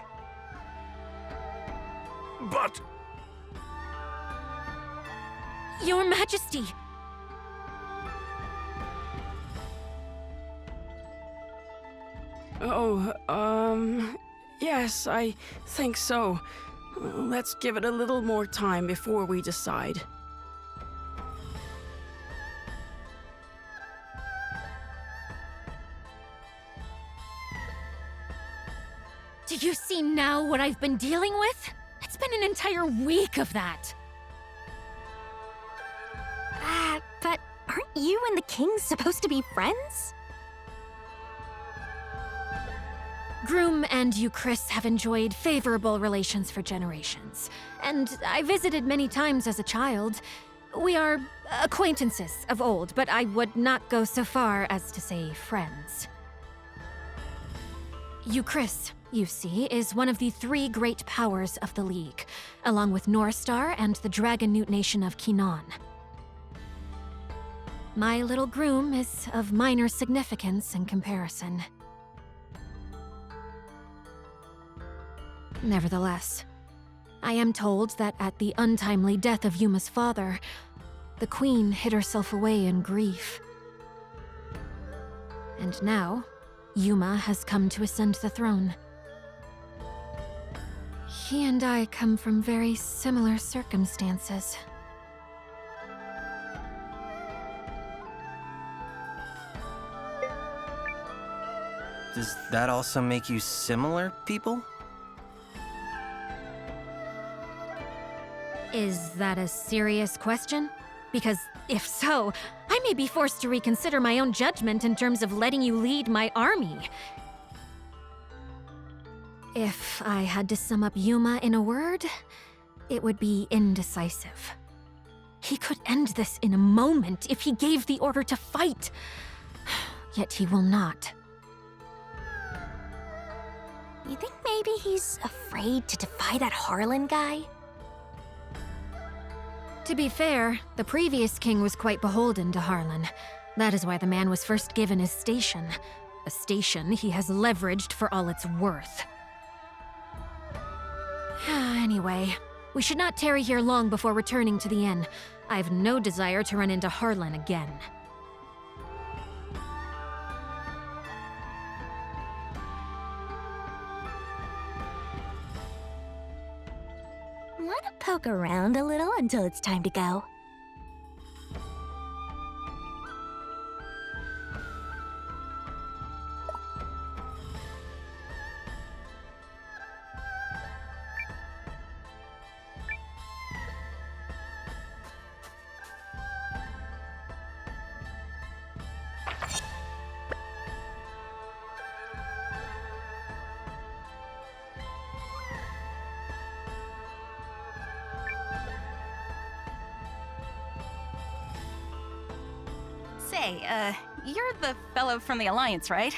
But... Your Majesty! Yes, I think so. Let's give it a little more time before we decide. Do you see now what I've been dealing with? It's been an entire week of that. But aren't you and the king supposed to be friends? Groom and Euchris have enjoyed favorable relations for generations, and I visited many times as a child. We are acquaintances of old, but I would not go so far as to say friends. Euchris, you see, is one of the three great powers of the League, along with Northstar and the Dragon Newt Nation of Kinan. My little groom is of minor significance in comparison. Nevertheless, I am told that at the untimely death of Yuma's father, the Queen hid herself away in grief. And now, Yuma has come to ascend the throne. he and I come from very similar circumstances. Does that also make you similar people? Is that a serious question? Because if so, I may be forced to reconsider my own judgment in terms of letting you lead my army. If I had to sum up Yuma in a word, it would be indecisive. He could end this in a moment if he gave the order to fight. Yet he will not. You think maybe he's afraid to defy that Harland guy? To be fair, the previous king was quite beholden to Harland. That is why the man was first given his station. A station he has leveraged for all it's worth. Anyway, we should not tarry here long before returning to the inn. I have no desire to run into Harland again. Wanna poke around a little until it's time to go? Say, you're the fellow from the Alliance, right?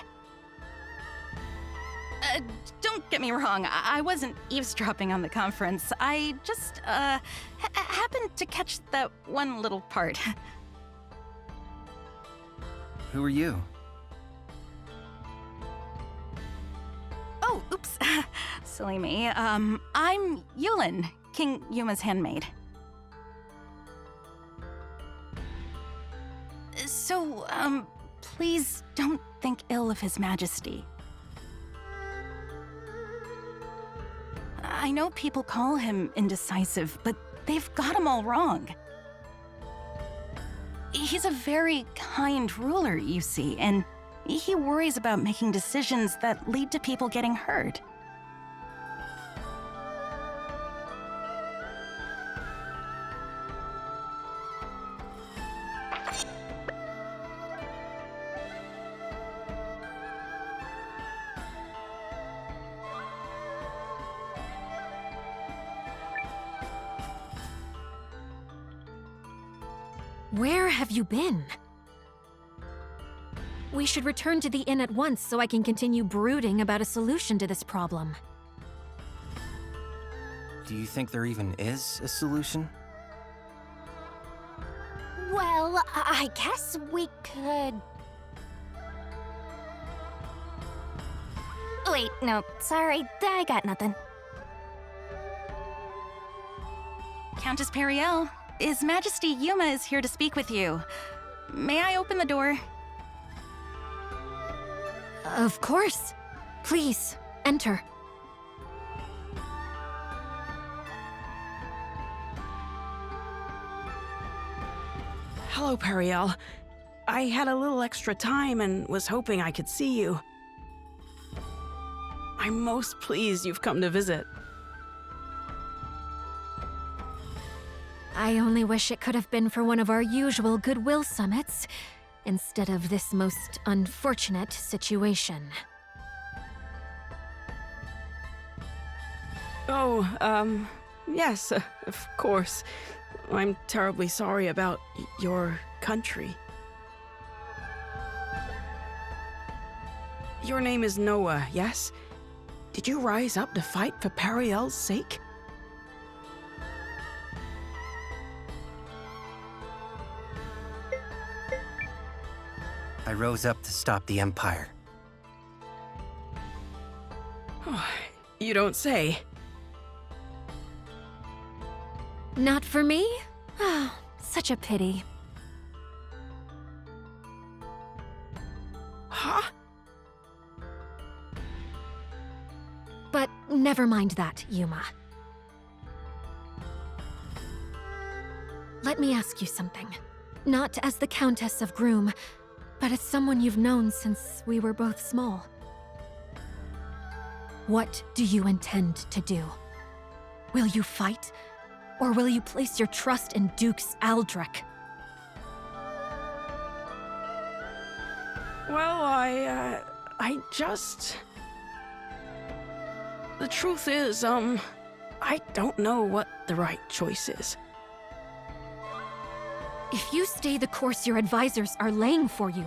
Don't get me wrong, I wasn't eavesdropping on the conference. I just, happened to catch that one little part. Who are you? Oh, oops. Silly me. I'm Yulin, King Yuma's handmaid. So, please don't think ill of His Majesty. I know people call him indecisive, but they've got him all wrong. He's a very kind ruler, you see, and he worries about making decisions that lead to people getting hurt. Where have you been? We should return to the inn at once so I can continue brooding about a solution to this problem. Do you think there even is a solution? Well, I guess we could... Wait, no, sorry, I got nothing. Countess Periel, His Majesty Yuma is here to speak with you. May I open the door? Of course. Please, enter. Hello, Periel. I had a little extra time and was hoping I could see you. I'm most pleased you've come to visit. I only wish it could have been for one of our usual goodwill summits, instead of this most unfortunate situation. Oh, yes, of course. I'm terribly sorry about your country. Your name is Noah, yes? Did you rise up to fight for Periel's sake? I rose up to stop the Empire. You don't say. Not for me? Oh, such a pity. Huh? But Never mind that, Yuma. Let me ask you something. Not as the Countess of Groom, but as someone you've known since we were both small. What do you intend to do? Will you fight? Or will you place your trust in Dukes Aldrich? Well, I just... The truth is, I don't know what the right choice is. If you stay the course your advisors are laying for you,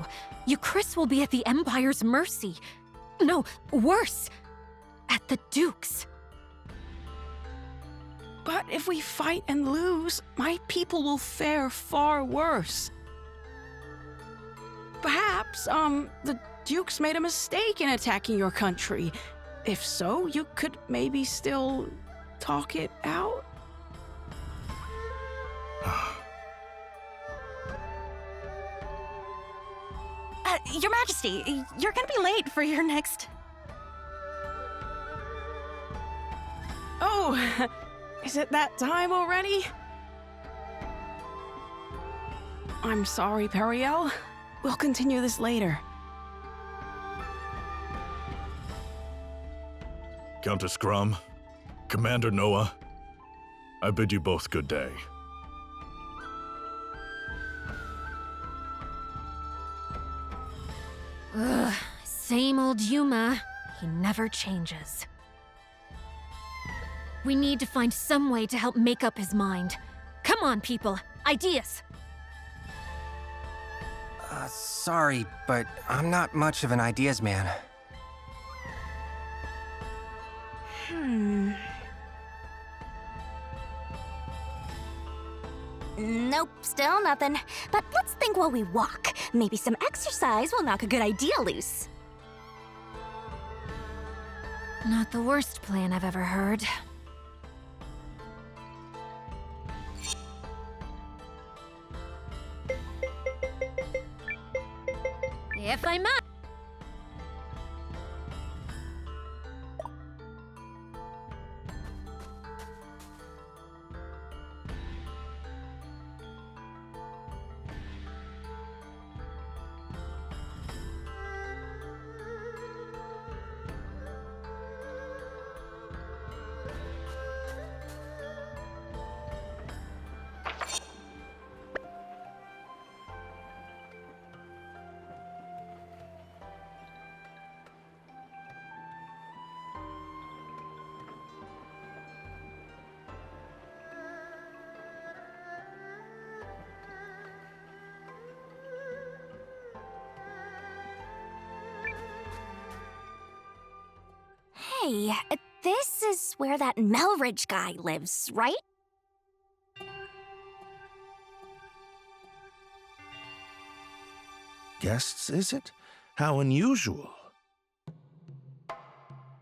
Chris will be at the Empire's mercy. No, worse, at the Duke's. But if we fight and lose, my people will fare far worse. Perhaps, the Dukes made a mistake in attacking your country. If so, you could maybe still talk it out? Your Majesty, you're gonna be late for your next... Oh, is it that time already? I'm sorry, Periel. We'll continue this later. Countess Grum, Commander Noah, I bid you both good day. Ugh, same old Yuma. He never changes. We need to find some way to help make up his mind. Come on, people. Ideas! Sorry, but I'm not much of an ideas man. Nope, still nothing. But let's think while we walk. Maybe some exercise will knock a good idea loose. Not the worst plan I've ever heard. If I might. Hey, this is where that Melridge guy lives, right? Guests, is it? How unusual.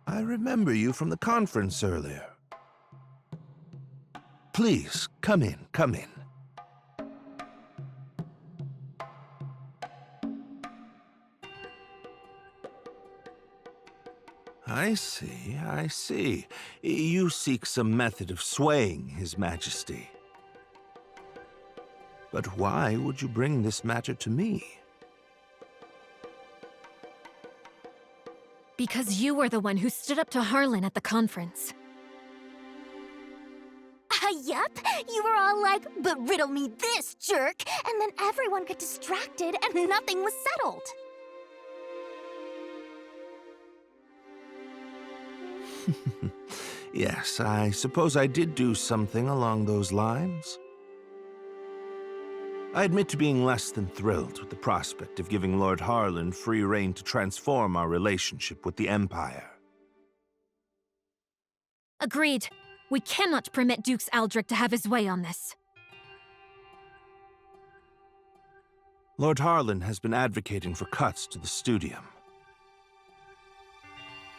I remember you from the conference earlier. Please, come in, come in. I see, I see. You seek some method of swaying His Majesty. But why would you bring this matter to me? Because you were the one who stood up to Harland at the conference. Yup. You were all like, but riddle me this, jerk! And then everyone got distracted and nothing was settled. Yes, I suppose I did do something along those lines. I admit to being less than thrilled with the prospect of giving Lord Harland free rein to transform our relationship with the Empire. Agreed. We cannot permit Dukes Aldrich to have his way on this. Lord Harland has been advocating for cuts to the studium.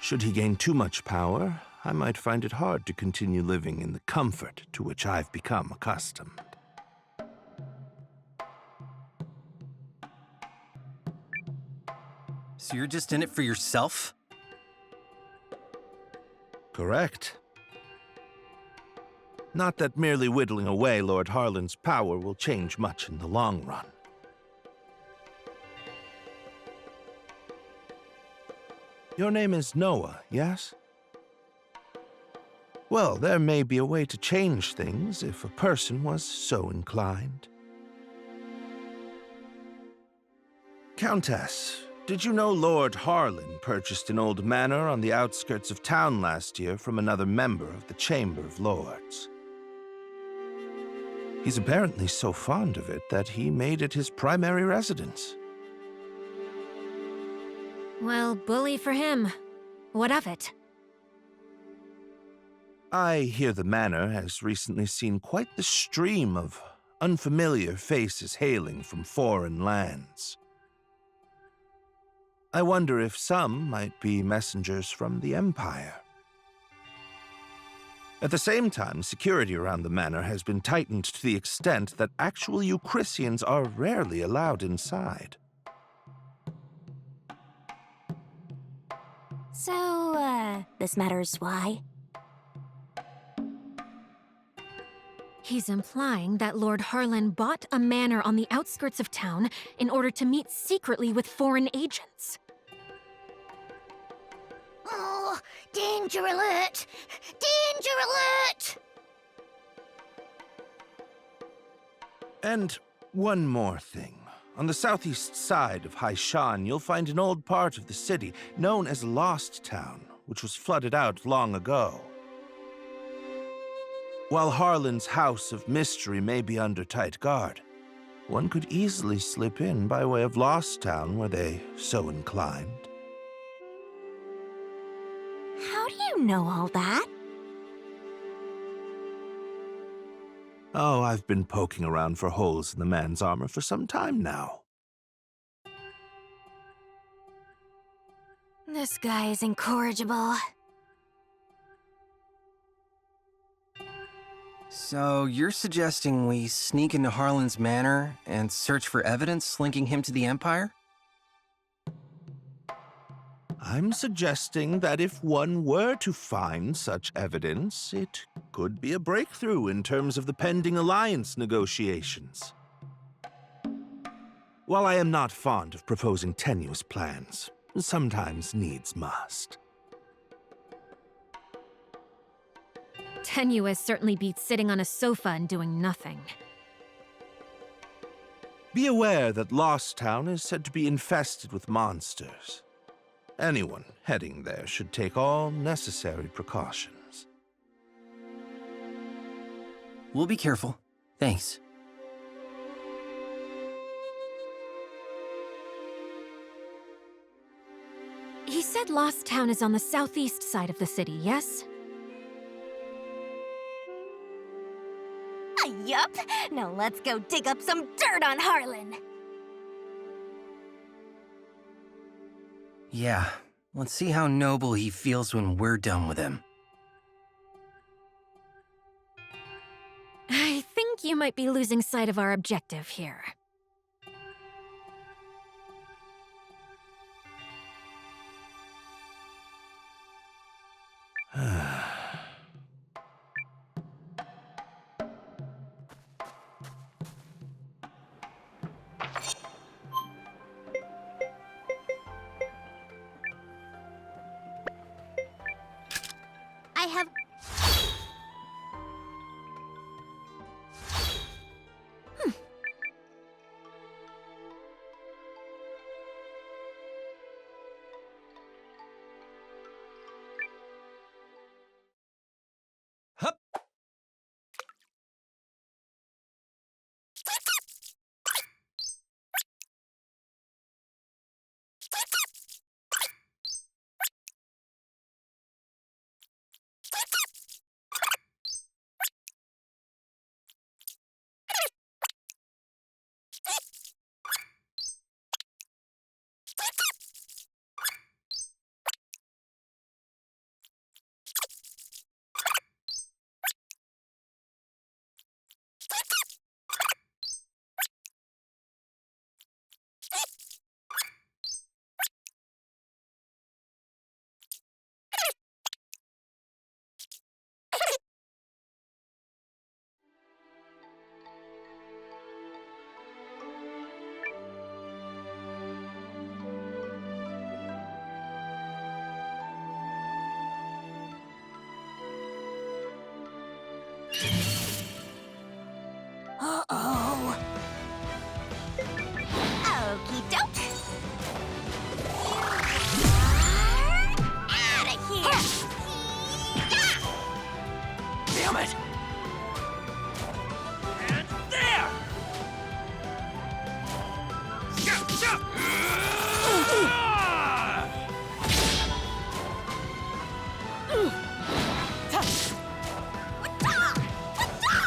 Should he gain too much power, I might find it hard to continue living in the comfort to which I've become accustomed. So you're just in it for yourself? Correct. Not that merely whittling away Lord Harland's power will change much in the long run. Your name is Noah, yes? Well, there may be a way to change things if a person was so inclined. Countess, did you know Lord Harland purchased an old manor on the outskirts of town last year from another member of the Chamber of Lords? He's apparently so fond of it that he made it his primary residence. Well, bully for him. What of it? I hear the manor has recently seen quite the stream of unfamiliar faces hailing from foreign lands. I wonder if some might be messengers from the Empire. At the same time, security around the manor has been tightened to the extent that actual Euchrisians are rarely allowed inside. So, this matters why? He's implying that Lord Harland bought a manor on the outskirts of town in order to meet secretly with foreign agents. Oh, danger alert! Danger alert! And one more thing. On the southeast side of Haishan, you'll find an old part of the city known as Lost Town, which was flooded out long ago. While Harland's House of Mystery may be under tight guard, one could easily slip in by way of Lost Town were they so inclined. How do you know all that? Oh, I've been poking around for holes in the man's armor for some time now. This guy is incorrigible. So you're suggesting we sneak into Harland's manor and search for evidence linking him to the Empire? I'm suggesting that if one were to find such evidence, it could be a breakthrough in terms of the pending alliance negotiations. While I am not fond of proposing tenuous plans, sometimes needs must. Tenuous certainly beats sitting on a sofa and doing nothing. Be aware that Lost Town is said to be infested with monsters. Anyone heading there should take all necessary precautions. We'll be careful. Thanks. He said Lost Town is on the southeast side of the city, yes? Yup. Now let's go dig up some dirt on Harland. Yeah, let's see how noble he feels when we're done with him. I think you might be losing sight of our objective here. I have...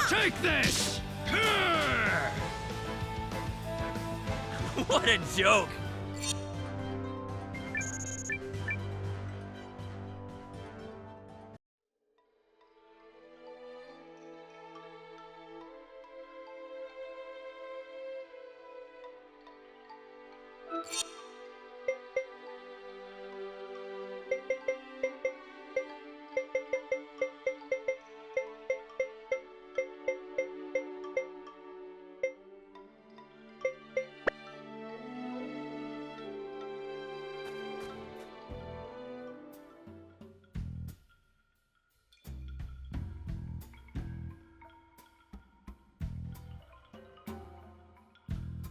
Take this! What a joke!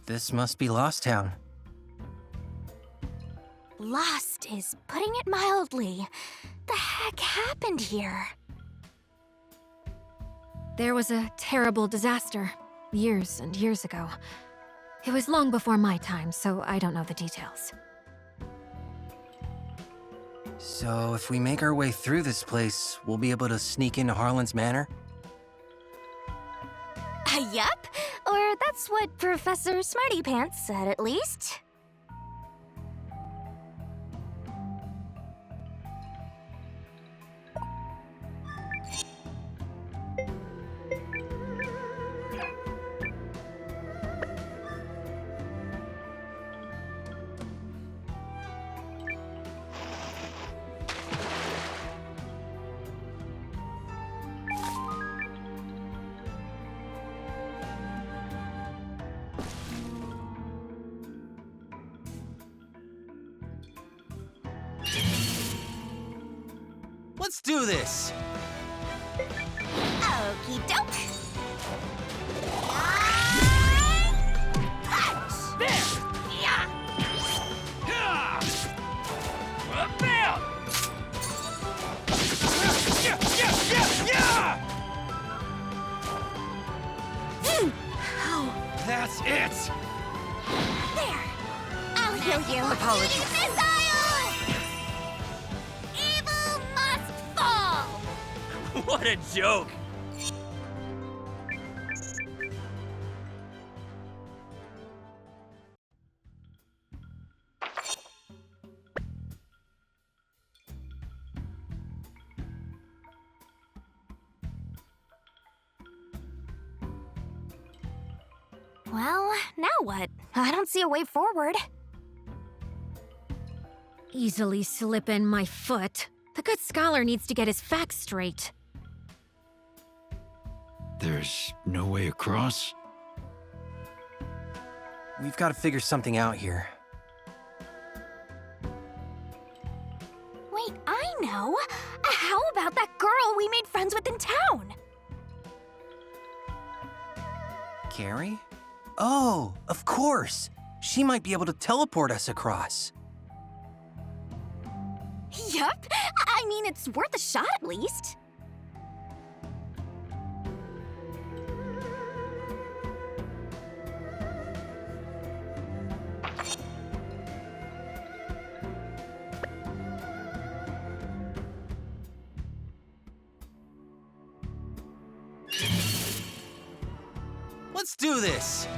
This must be Lost Town. Lost is putting it mildly. The heck happened here? There was a terrible disaster years and years ago. It was long before my time, so I don't know the details. So if we make our way through this place, we'll be able to sneak into Harland's manor? Yup. Or that's what Professor Smarty Pants said, at least. Let's do this! Okie doke. That's it! There! I'll heal you. Apologies. Missile! Evil must fall! What a joke! Well, now what? I don't see a way forward. Easily slip in my foot. The good scholar needs to get his facts straight. There's no way across? We've got to figure something out here. Wait, I know! How about that girl we made friends with in town? Carrie? Oh, of course! She might be able to teleport us across. Yup. I mean, it's worth a shot at least. Let's do this!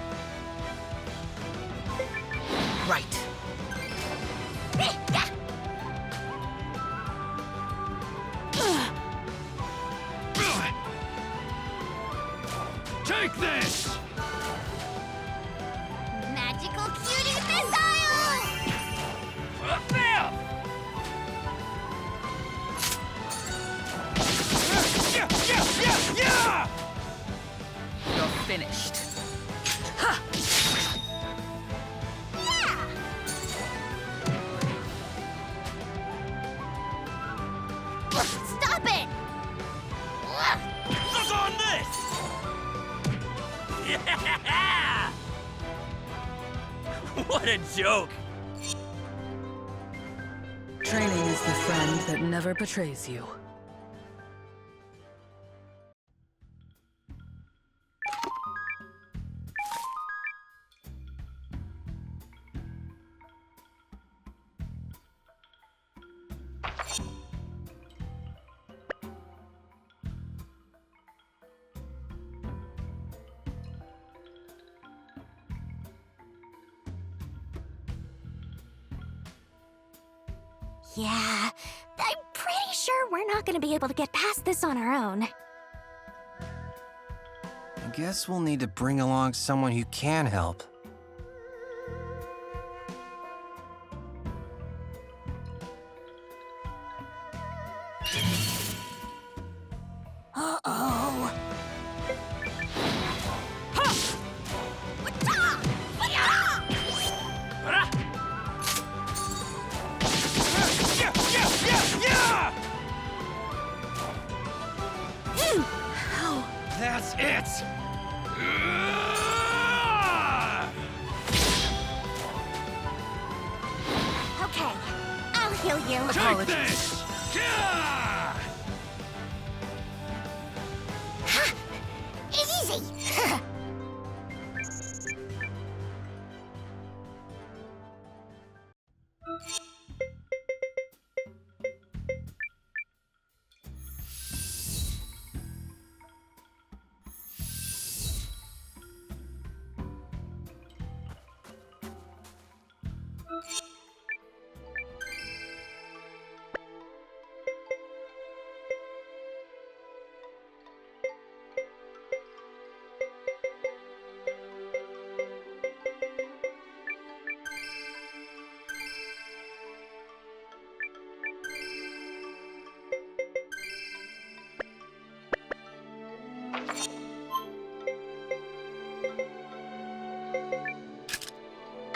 Right. Take this! Magical cutie missile! You're finished. Stop it! Look on this! Yeah! What a joke! Training is the friend that never betrays you. Yeah, I'm pretty sure we're not gonna be able to get past this on our own. I guess we'll need to bring along someone who can help. Uh-oh. That's it! Okay, I'll heal you. Take this! Easy!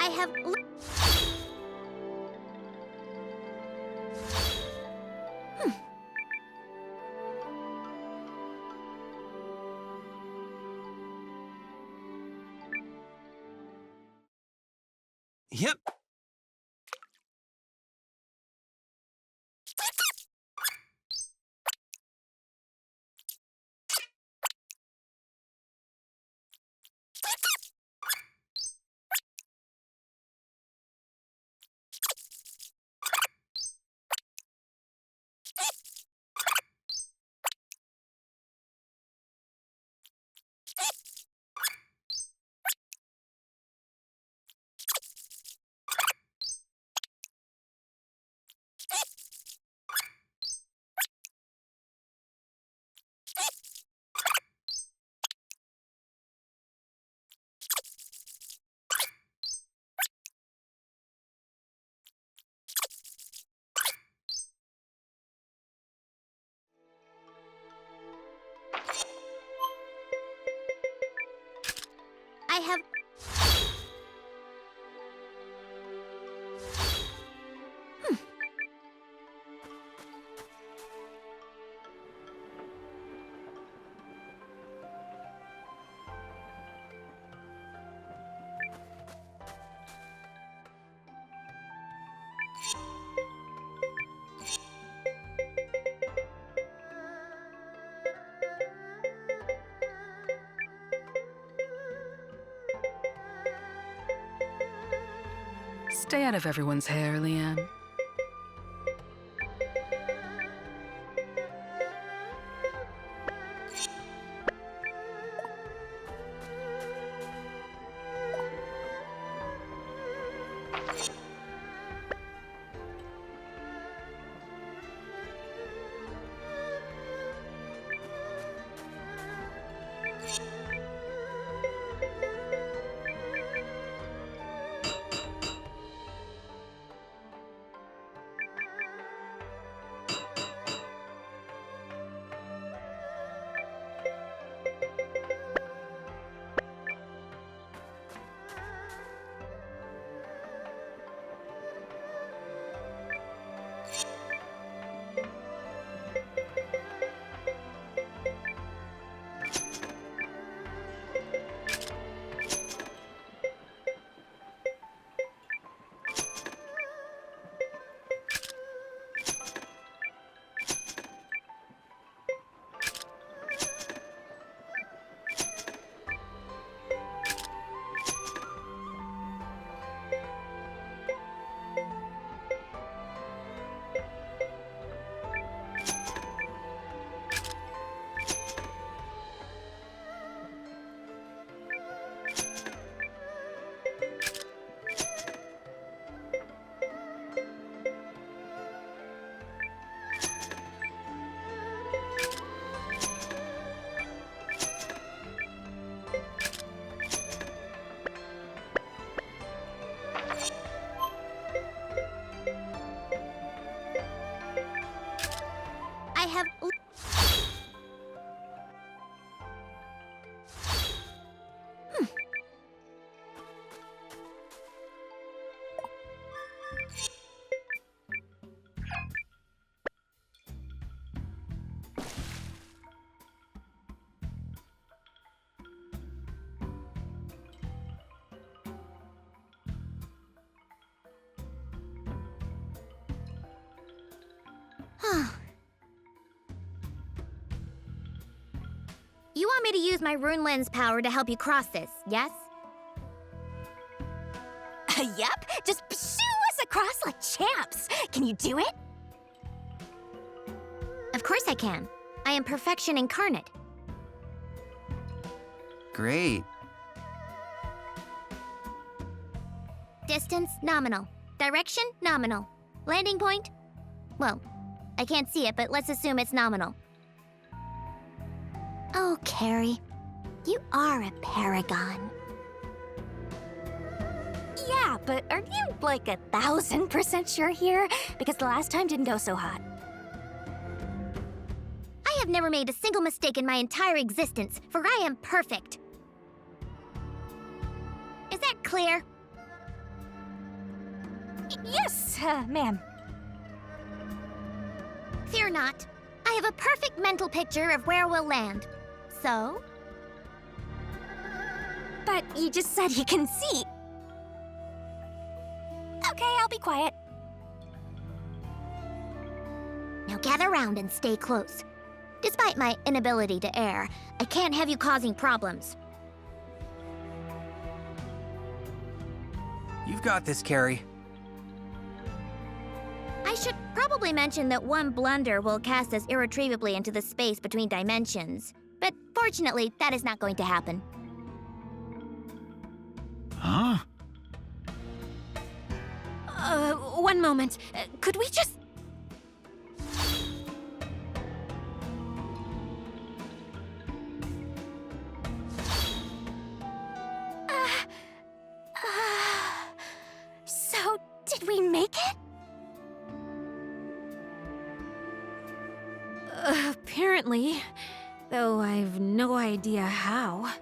I have... Yep. I have... Stay out of everyone's hair, Leanne. want me to use my rune lens power to help you cross this, yes? Yep, just shoo us across like champs. Can you do it? Of course I can. I am perfection incarnate. Great. Distance, nominal. Direction, nominal. Landing point? Well, I can't see it, but let's assume it's nominal. Oh, Carrie, you are a paragon. Yeah, but are you like 1,000% sure here? Because the last time didn't go so hot. I have never made a single mistake in my entire existence, for I am perfect. Is that clear? Yes, ma'am. Fear not. I have a perfect mental picture of where we'll land. So? But you just said you can see. Okay, I'll be quiet. Now gather round and stay close. Despite my inability to err, I can't have you causing problems. You've got this, Carrie. I should probably mention that one blunder will cast us irretrievably into the space between dimensions. But fortunately, that is not going to happen. Huh? One moment. Could we just... So, did we make it? Apparently. Though I've no idea how.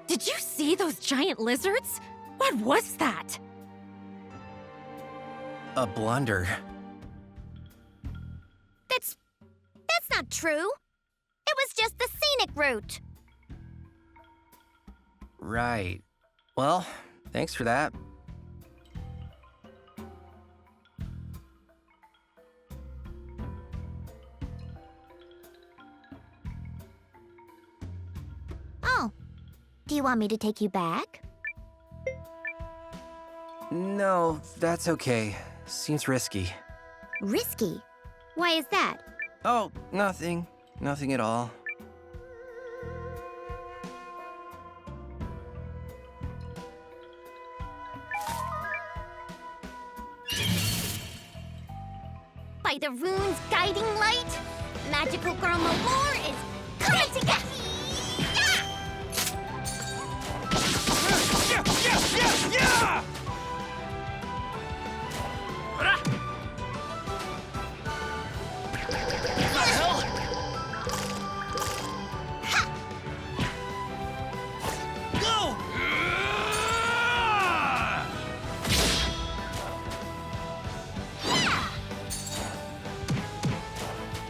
Did you see those giant lizards? What was that? A blunder. That's not true. It was just the scenic route. Right. Well, thanks for that. Oh. Do you want me to take you back? No, that's okay. Seems risky. Risky? Why is that? Oh, nothing. Nothing at all. By the rune's guiding light, magical girl Malore is coming together! Yeah!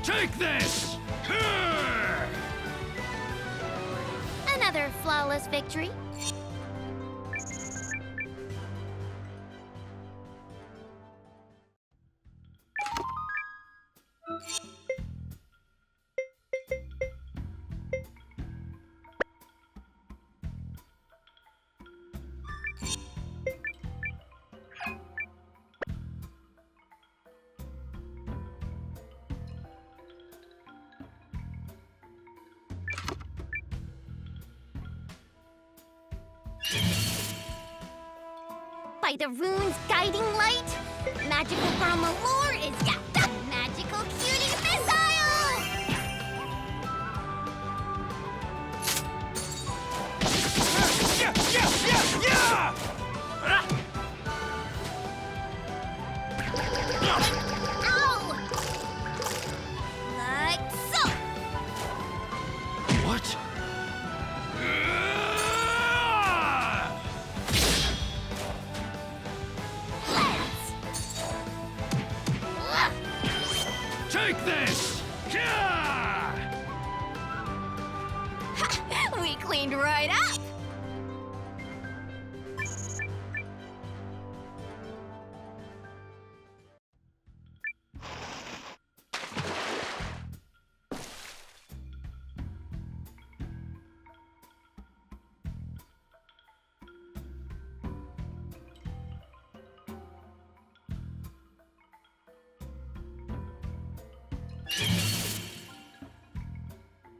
Take this! Another flawless victory. By the rune's guiding light, magical girl Malore is the magical cutie missile! Yeah! Ow! Like so! What? Take this! We cleaned right up!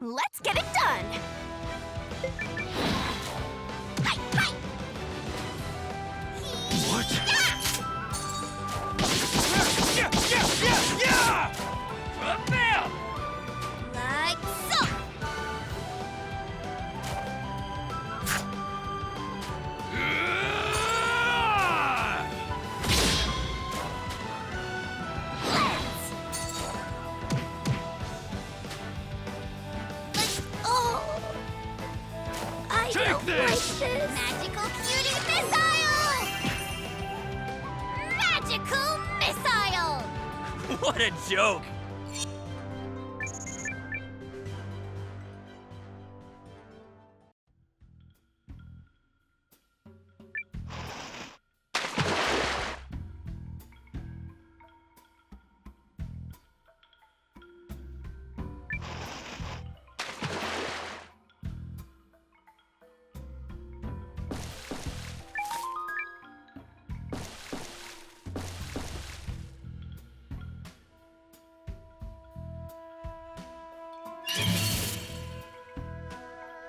Let's get it done! Hi, hi. What? Bam! Like so! I don't this! like this. Magical cutie missile! Magical missile! What a joke!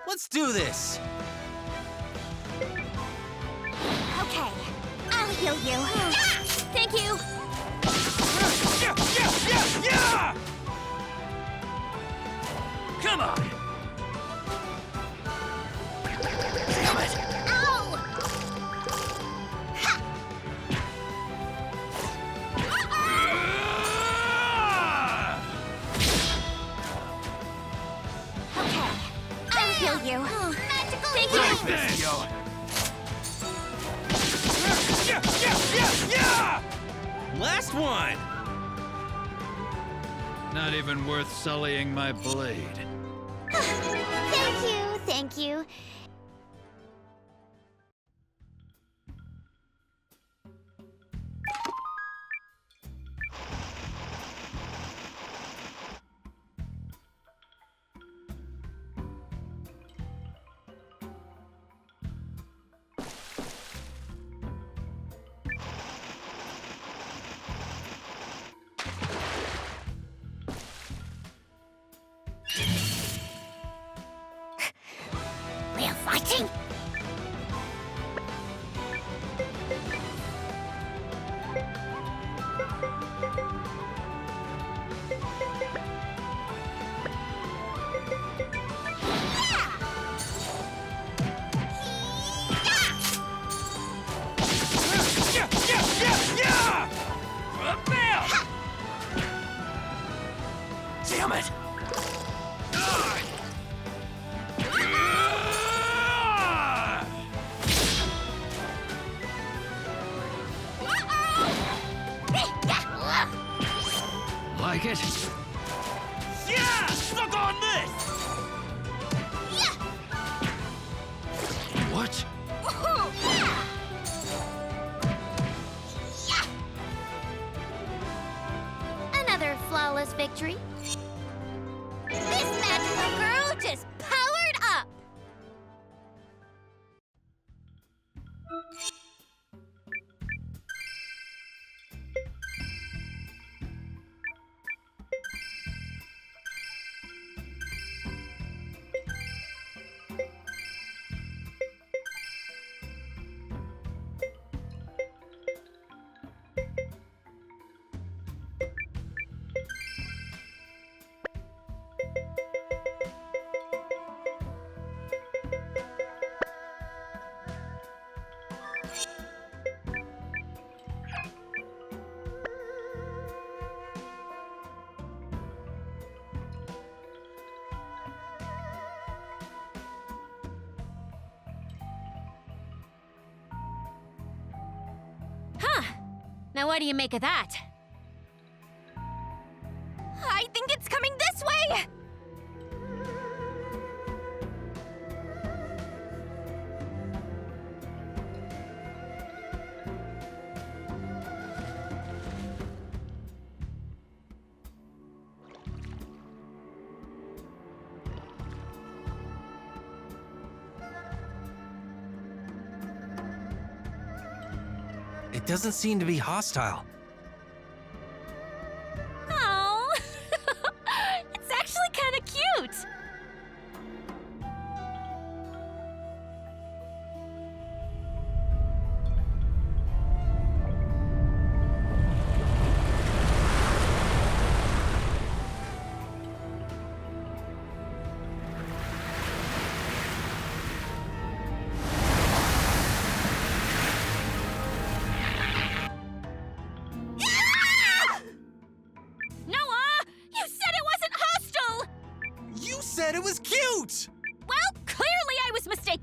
Let's do this! Okay, I'll heal you. Thank you! Yeah! Come on! Damn it! Ow! Okay, I'll heal you. Magical Thank you! Last one! Not even worth sullying my blade. Thank you, thank you. We're fighting? Damn it! Like it? Yeah! Suck on this! What? Another flawless victory. This magical girl just powered up! Now what do you make of that? I think it's coming this way! It doesn't seem to be hostile. Oh,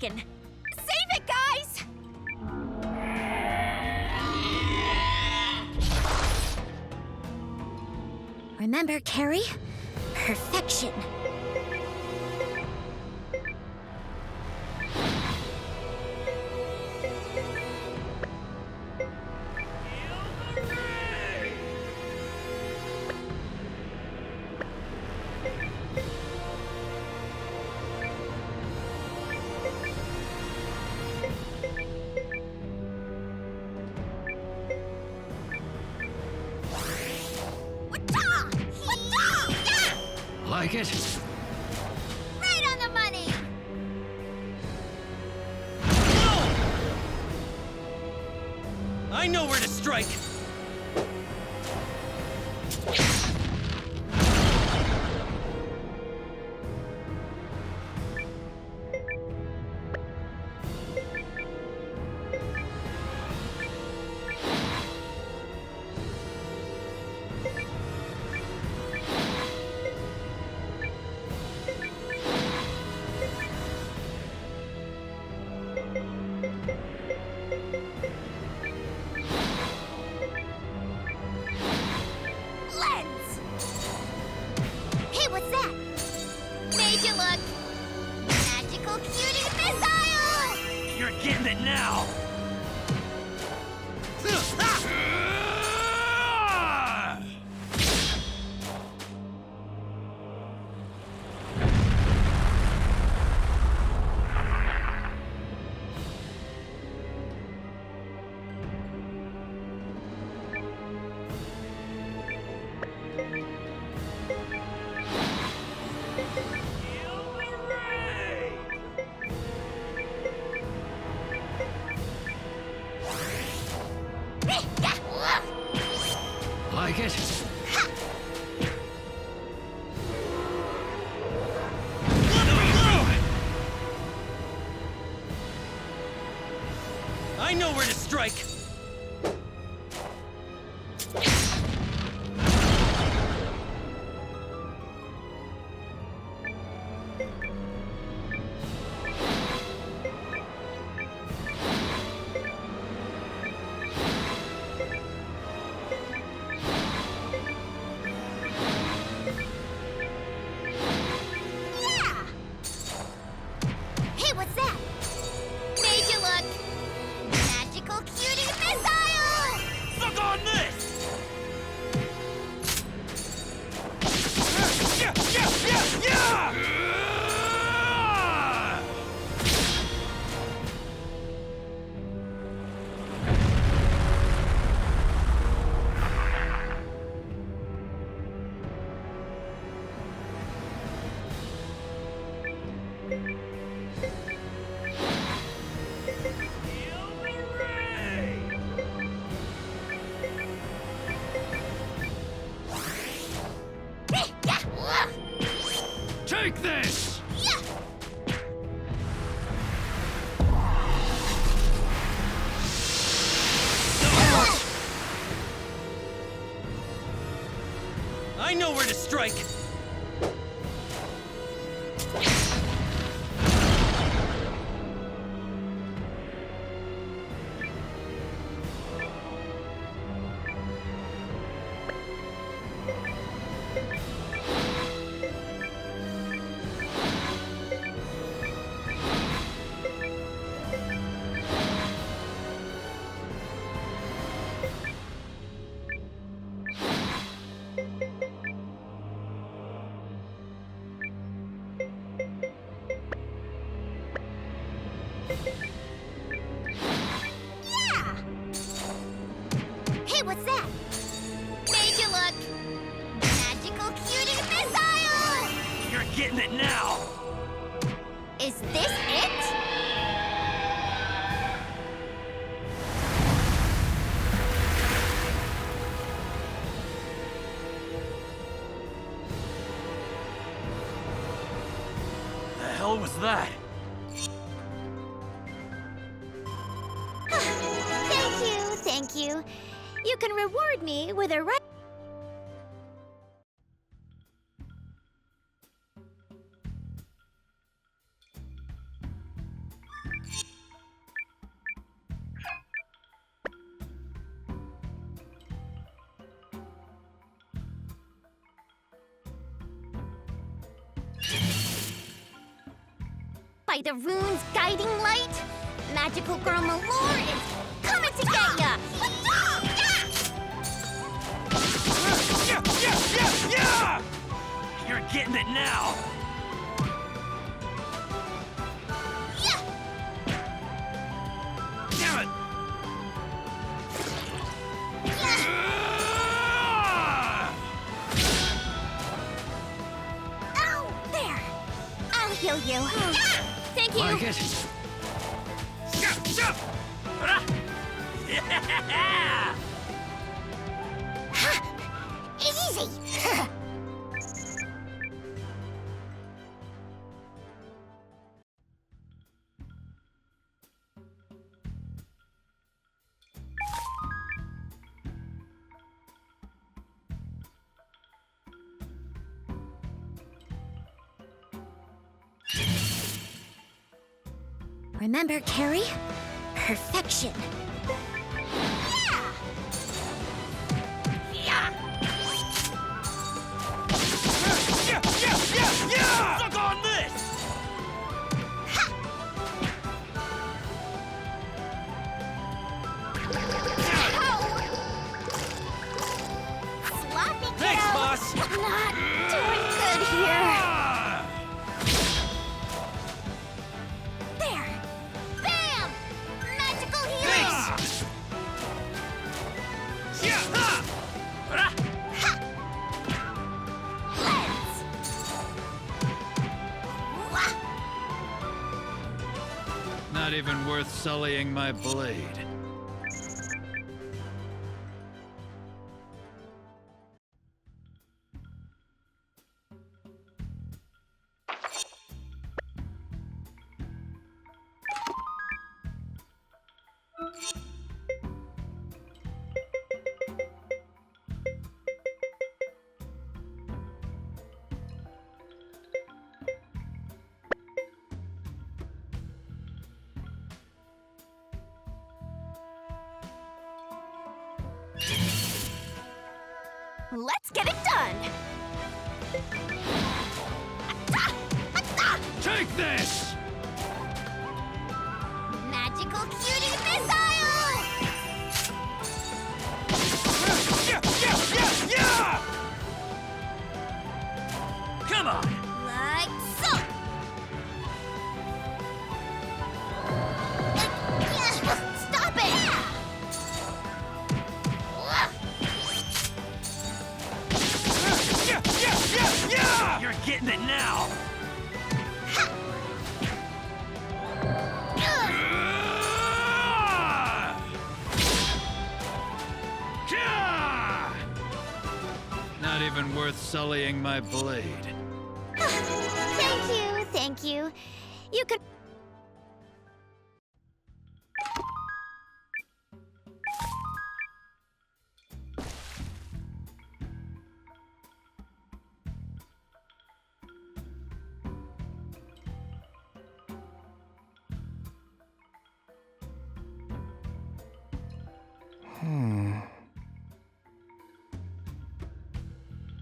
taken. Save it, guys! Remember, Carrie? Perfection. Like it? Right on the money! I know where to strike! Getting it now! Like it? I know where to strike! Take this! I know where to strike! Hey, what's that? Made you look. Magical cutie missile! You're getting it now! Is this it? The hell was that? Thank you. You can reward me with a right. by the rune's guiding light, magical girl Malore is coming to get ya! Yeah! You're getting it now! Damn it! Ow! There! I'll heal you. Thank you! Like it? Yeah! Easy! Remember, Carrie? Perfection. Yeah! Suck on this! Sloppy kiddo! Thanks, boss! Not doing good here. There! Bam! Magical healing! Thanks! Yeah! Ha! Not even worth sullying my blade. Let's get it done! Take this! Magical cutie missile! Yeah! Come on! Like so! Stop it! Yeah! You're getting it now! Not even worth sullying my blade. Thank you. You can...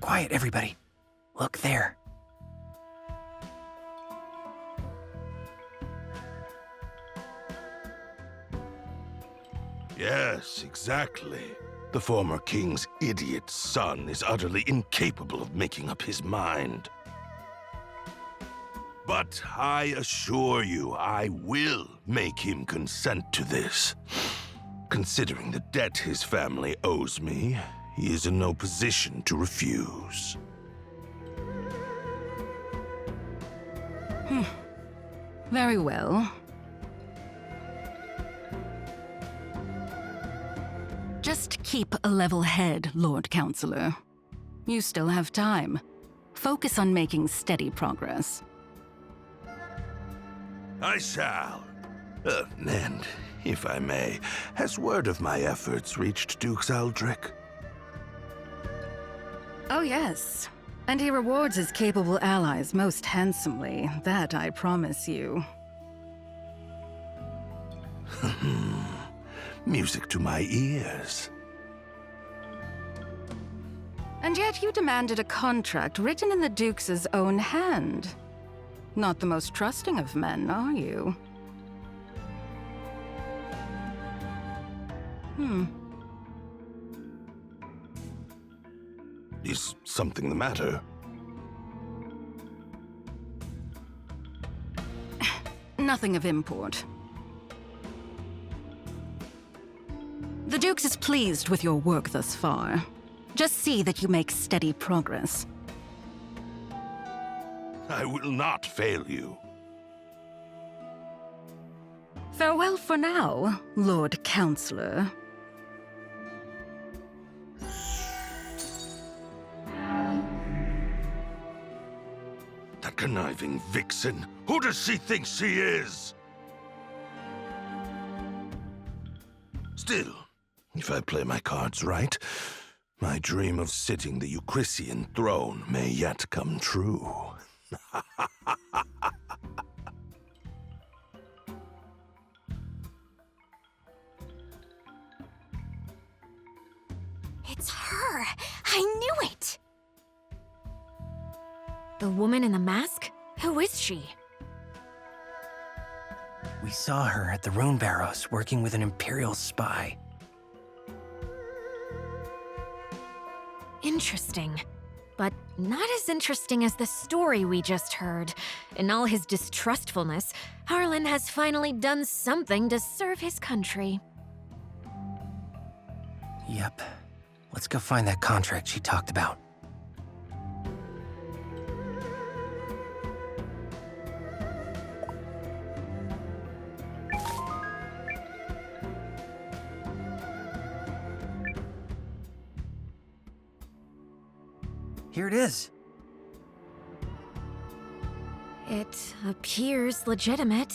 Quiet, everybody. Look there. Yes, exactly. The former king's idiot son is utterly incapable of making up his mind. But I assure you, I will make him consent to this. Considering the debt his family owes me, he is in no position to refuse. Very well. Just keep a level head, Lord Counselor. You still have time. Focus on making steady progress. I shall. And, if I may, has word of my efforts reached Duke Aldrich? Oh, yes. And he rewards his capable allies most handsomely. That I promise you. Music to my ears. And yet you demanded a contract written in the Duke's own hand. Not the most trusting of men, are you? Is something the matter? Nothing of import. The Dukes is pleased with your work thus far. Just see that you make steady progress. I will not fail you. Farewell for now, Lord Counselor. That conniving vixen. Who does she think she is? Still, if I play my cards right, my dream of sitting the Eucrisian throne may yet come true. It's her! I knew it! The woman in the mask? Who is she? We saw her at the Rune Barrows working with an Imperial spy. Interesting. But not as interesting as the story we just heard. In all his distrustfulness, Harland has finally done something to serve his country. Yep. Let's go find that contract she talked about. Here it is. It appears legitimate.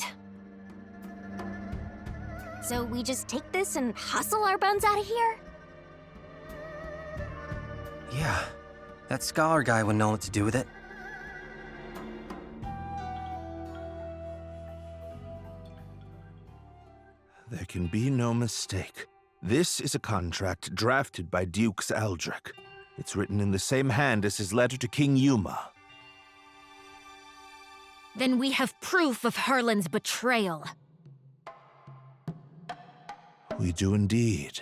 So we just take this and hustle our buns out of here? Yeah. That scholar guy would know what to do with it. There can be no mistake. This is a contract drafted by Dukes Aldrich. It's written in the same hand as his letter to King Yuma. Then we have proof of Harland's betrayal. We do indeed.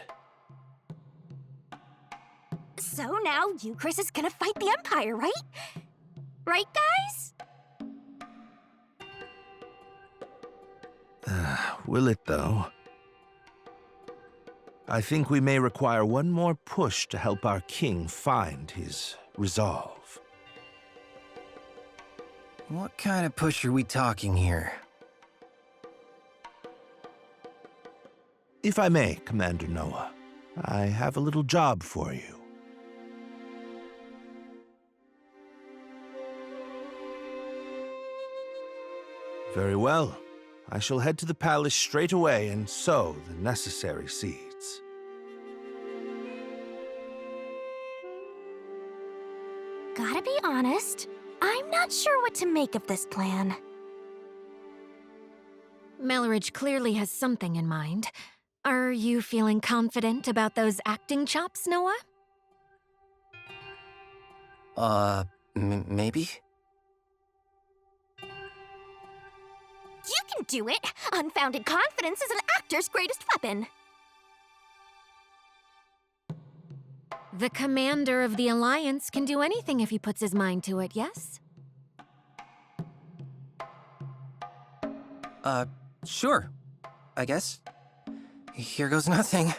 So now Euchris is gonna fight the Empire, right? Right, guys? Will it, though? I think we may require one more push to help our king find his resolve. What kind of push are we talking here? If I may, Commander Noah, I have a little job for you. Very well. I shall head to the palace straight away and sow the necessary seeds. Gotta be honest, I'm not sure what to make of this plan. Melridge clearly has something in mind. Are you feeling confident about those acting chops, Noah? Maybe? You can do it! Unfounded confidence is an actor's greatest weapon! The commander of the Alliance can do anything if he puts his mind to it, yes? Sure. I guess. Here goes nothing.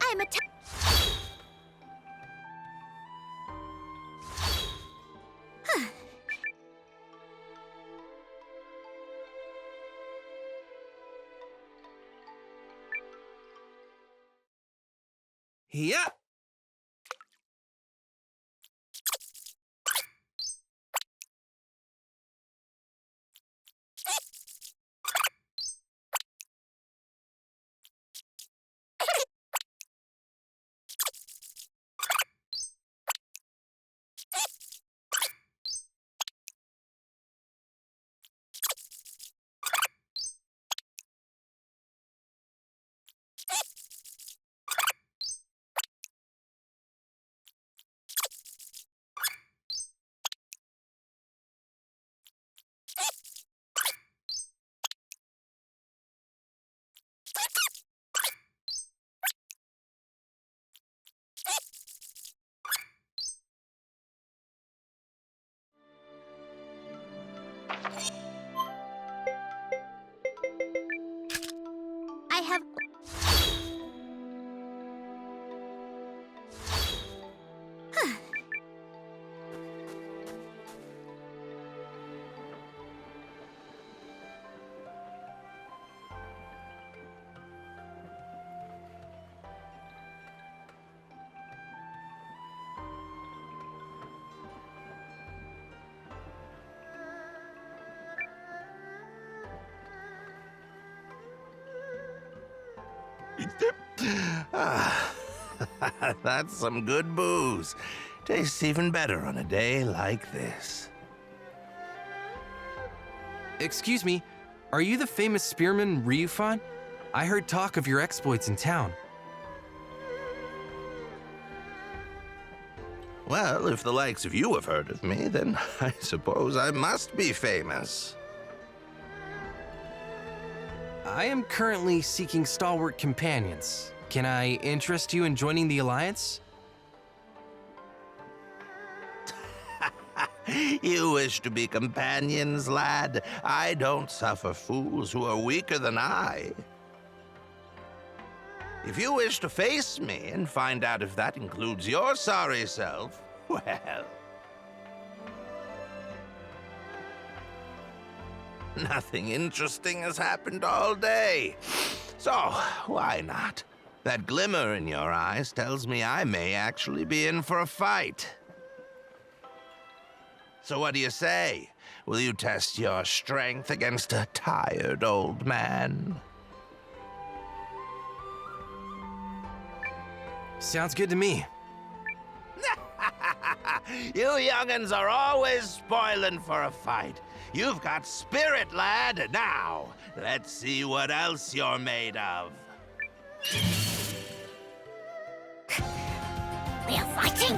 I'm a Yeah. have... That's some good booze. Tastes even better on a day like this. Excuse me, are you the famous spearman Ryufan? I heard talk of your exploits in town. Well, if the likes of you have heard of me, then I suppose I must be famous. I am currently seeking stalwart companions. Can I interest you in joining the Alliance? You wish to be companions, lad? I don't suffer fools who are weaker than I. If you wish to face me and find out if that includes your sorry self, well... Nothing interesting has happened all day. So, why not? That glimmer in your eyes tells me I may actually be in for a fight. So what do you say? Will you test your strength against a tired old man? Sounds good to me. You young'uns are always spoiling for a fight. You've got spirit, lad. Now, let's see what else you're made of. We're fighting!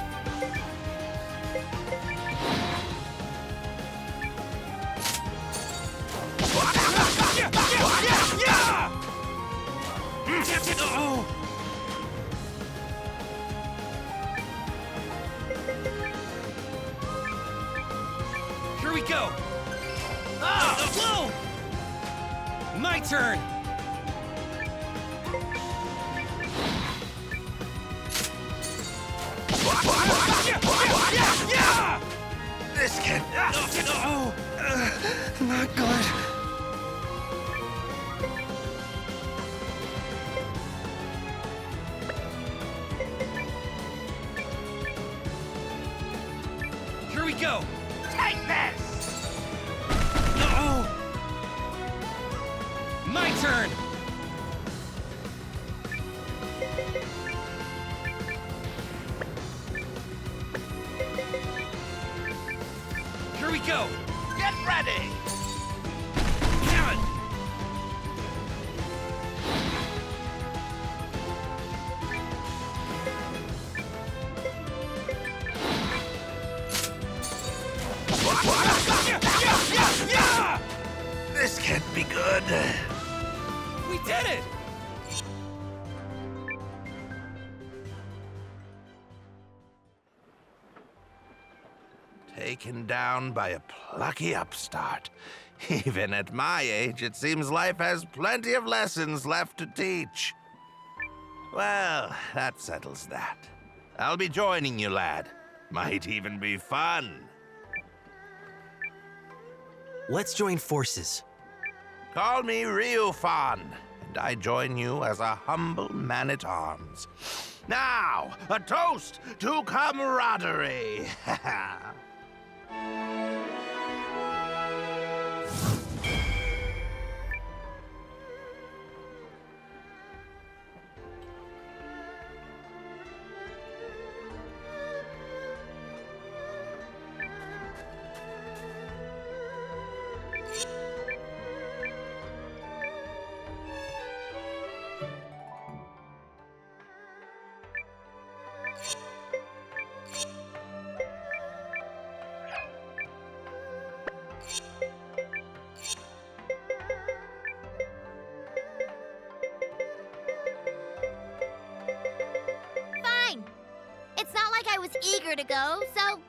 Here we go! Whoa! My turn! This can... Not good. Here we go! Take this! No! My turn! Here we go! Get ready! Damn it! This can't be good. We did it! Taken down by a plucky upstart. Even at my age, it seems life has plenty of lessons left to teach. Well, that settles that. I'll be joining you, lad. Might even be fun. Let's join forces. Call me Ryufan, and I join you as a humble man-at-arms. Now, a toast to camaraderie! Fine. It's not like I was eager to go, so...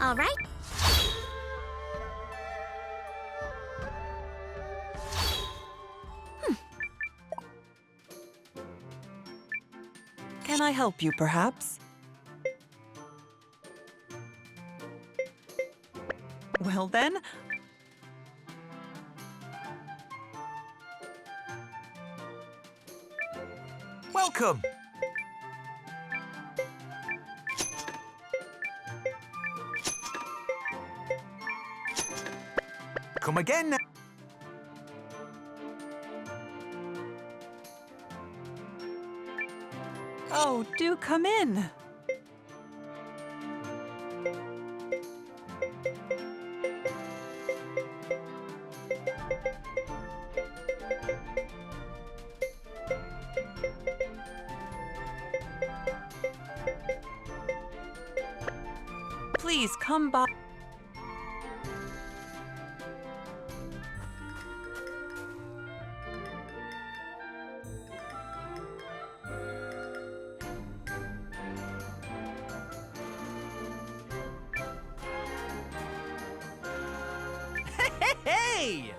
All right. Can I help you, perhaps? Well then, Welcome! Come again now. oh, do come in. Please come by. Hey!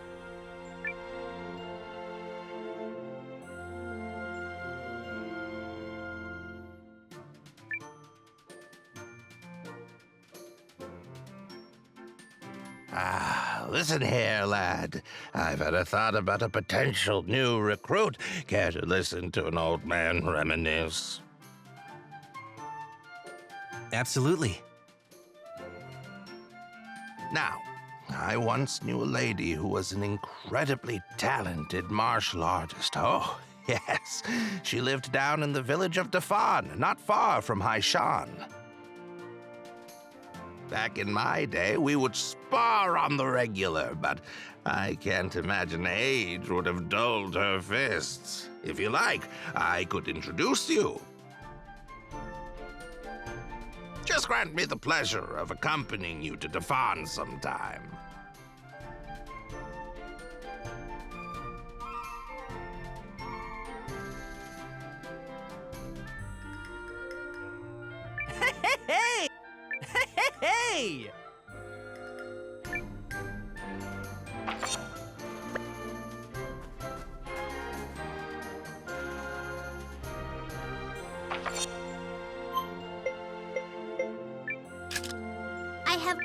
Listen here, lad. I've had a thought about a potential new recruit. Care to listen to an old man reminisce? Absolutely. Now, I once knew a lady who was an incredibly talented martial artist. Oh, yes. She lived down in the village of Dafan, not far from Haishan. Back in my day, we would spar on the regular, but I can't imagine age would have dulled her fists. If you like, I could introduce you. Just grant me the pleasure of accompanying you to Dafan sometime. Hey! Hey! I have.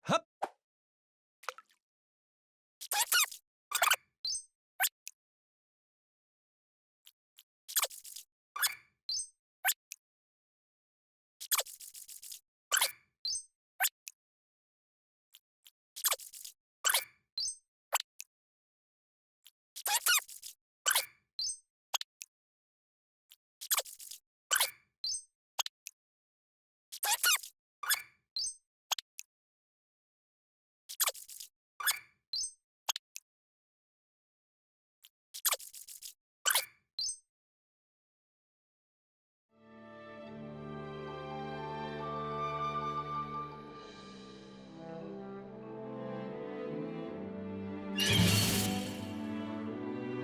Hup!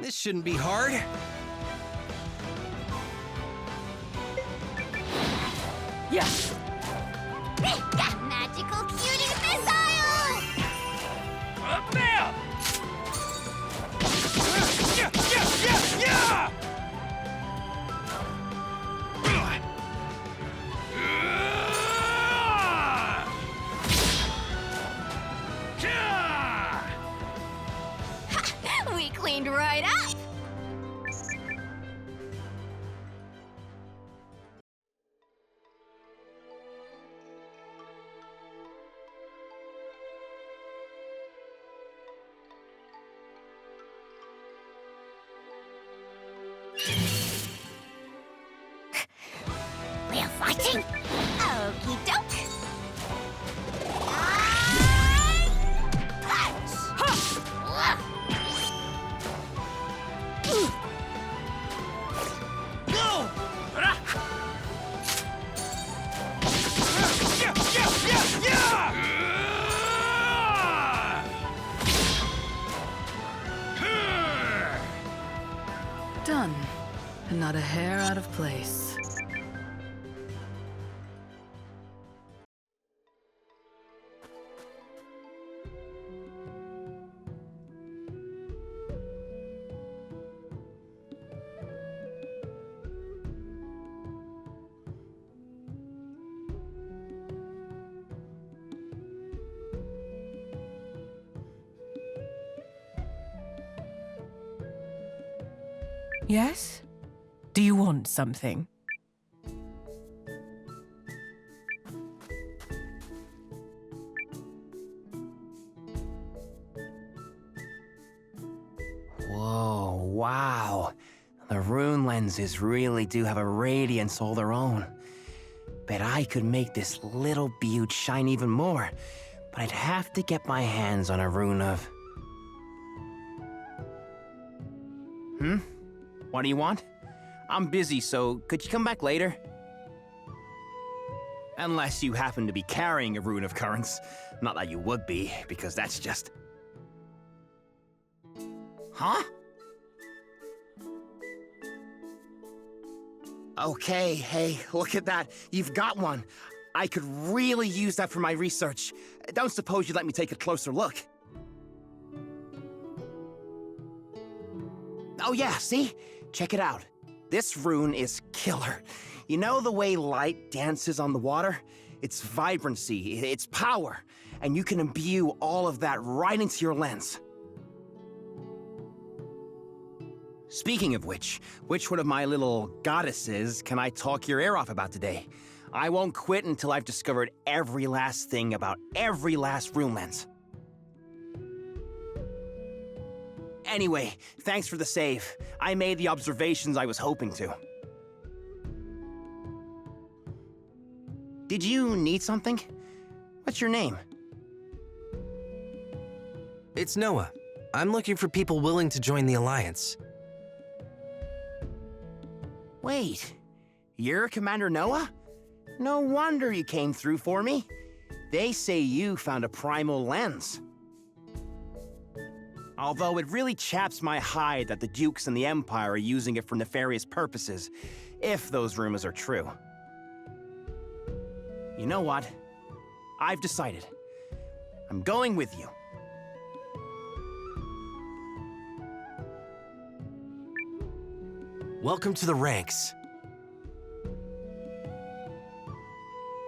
This shouldn't be hard. Yes! Magical cutie missile! Up there! Yeah! Yeah! Yeah! Yeah! We cleaned right up! We're fighting. Okie doke! Yeah! Yeah! Yeah! Yeah! and not a hair out of place. Yes? Do you want something? Whoa, wow. The rune lenses really do have a radiance all their own. Bet I could make this little beaut shine even more, but I'd have to get my hands on a rune of... What do you want? I'm busy, so could you come back later? Unless you happen to be carrying a rune of currents. Not that you would be, because that's just... Huh? Okay, hey, look at that. You've got one. I could really use that for my research. Don't suppose you'd let me take a closer look. Oh yeah, see? Check it out. This rune is killer. You know the way light dances on the water? It's vibrancy, it's power, and you can imbue all of that right into your lens. Speaking of which one of my little goddesses can I talk your ear off about today? I won't quit until I've discovered every last thing about every last rune lens. Anyway, thanks for the save. I made the observations I was hoping to. Did you need something? What's your name? It's Noah. I'm looking for people willing to join the Alliance. Wait, you're Commander Noah? No wonder you came through for me. They say you found a primal lens. Although it really chaps my hide that the Dukes and the Empire are using it for nefarious purposes, if those rumors are true. You know what? I've decided. I'm going with you. Welcome to the ranks.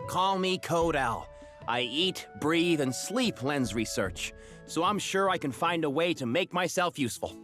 Call me Code Al. I eat, breathe, and sleep lens research, so I'm sure I can find a way to make myself useful.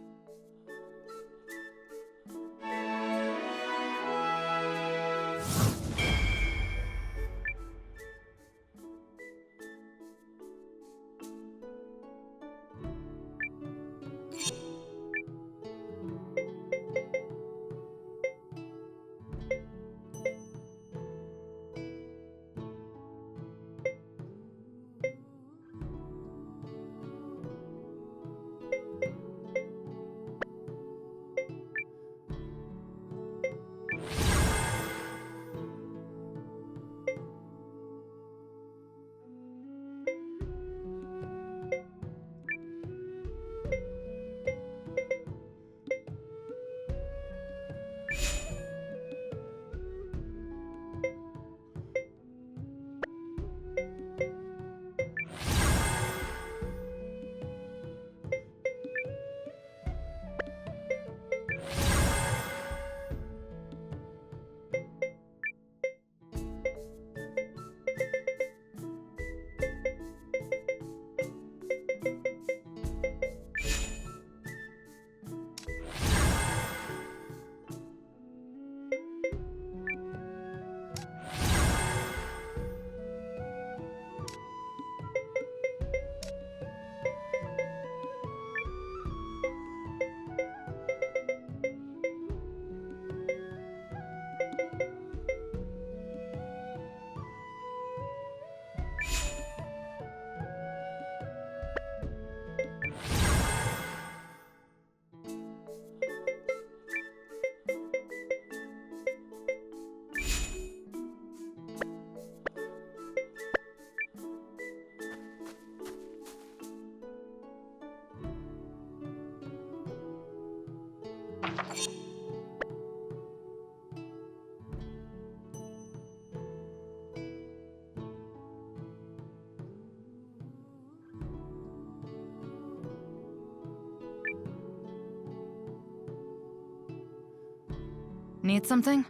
Need something?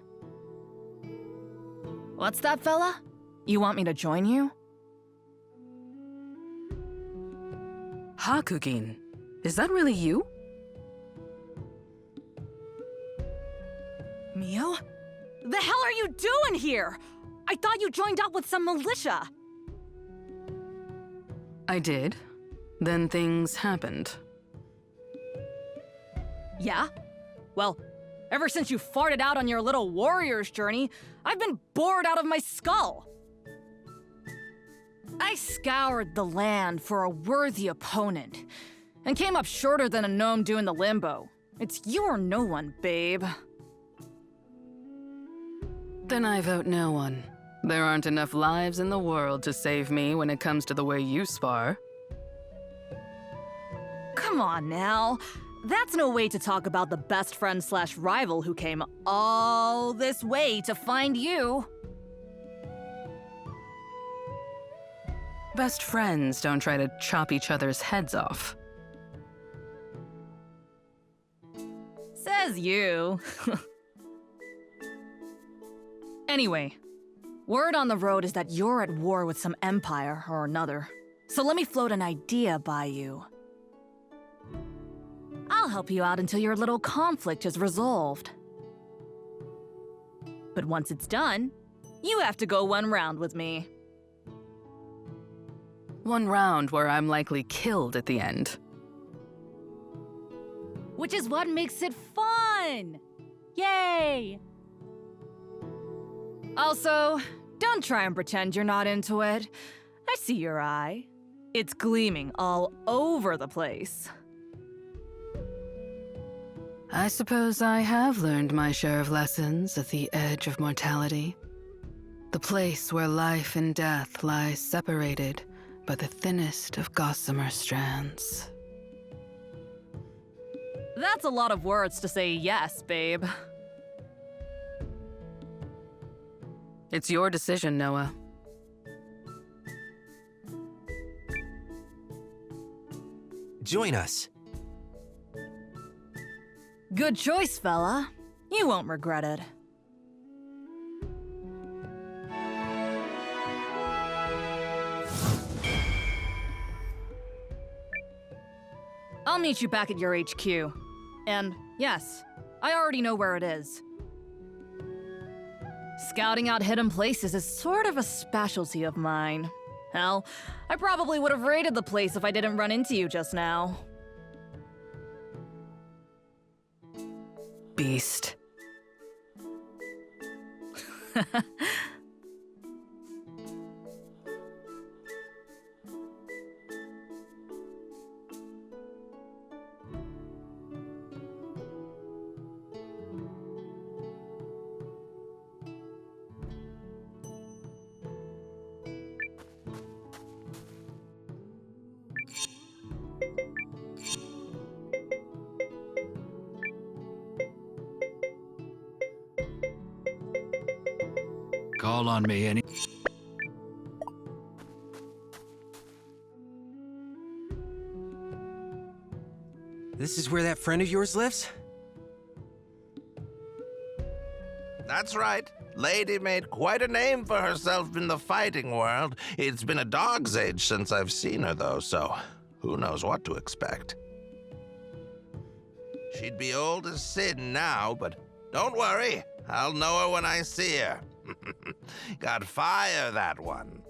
What's that, fella? You want me to join you? Hakugin, is that really you? Mio? The hell are you doing here? I thought you joined up with some militia. I did. Then things happened. Yeah? Well, ever since you farted out on your little warrior's journey, I've been bored out of my skull. I scoured the land for a worthy opponent, and came up shorter than a gnome doing the limbo. It's you or no one, babe. Then I vote no one. There aren't enough lives in the world to save me when it comes to the way you spar. Come on now. That's no way to talk about the best friend slash rival who came all this way to find you. Best friends don't try to chop each other's heads off. Says you. Anyway, word on the road is that you're at war with some empire or another. So let me float an idea by you. I'll help you out until your little conflict is resolved. But once it's done, you have to go one round with me. One round where I'm likely killed at the end. Which is what makes it fun! Yay! Also, don't try and pretend you're not into it. I see your eye. It's gleaming all over the place. I suppose I have learned my share of lessons at the edge of mortality. The place where life and death lie separated by the thinnest of gossamer strands. That's a lot of words to say yes, babe. It's your decision, Noah. Join us. Good choice, fella. You won't regret it. I'll meet you back at your HQ. And yes, I already know where it is. Scouting out hidden places is sort of a specialty of mine. Hell, I probably would have raided the place if I didn't run into you just now. Beast. Call on me any... This is where that friend of yours lives? That's right. Lady made quite a name for herself in the fighting world. It's been a dog's age since I've seen her, though, so who knows what to expect. She'd be old as sin now, but don't worry. I'll know her when I see her. Got fire, that one.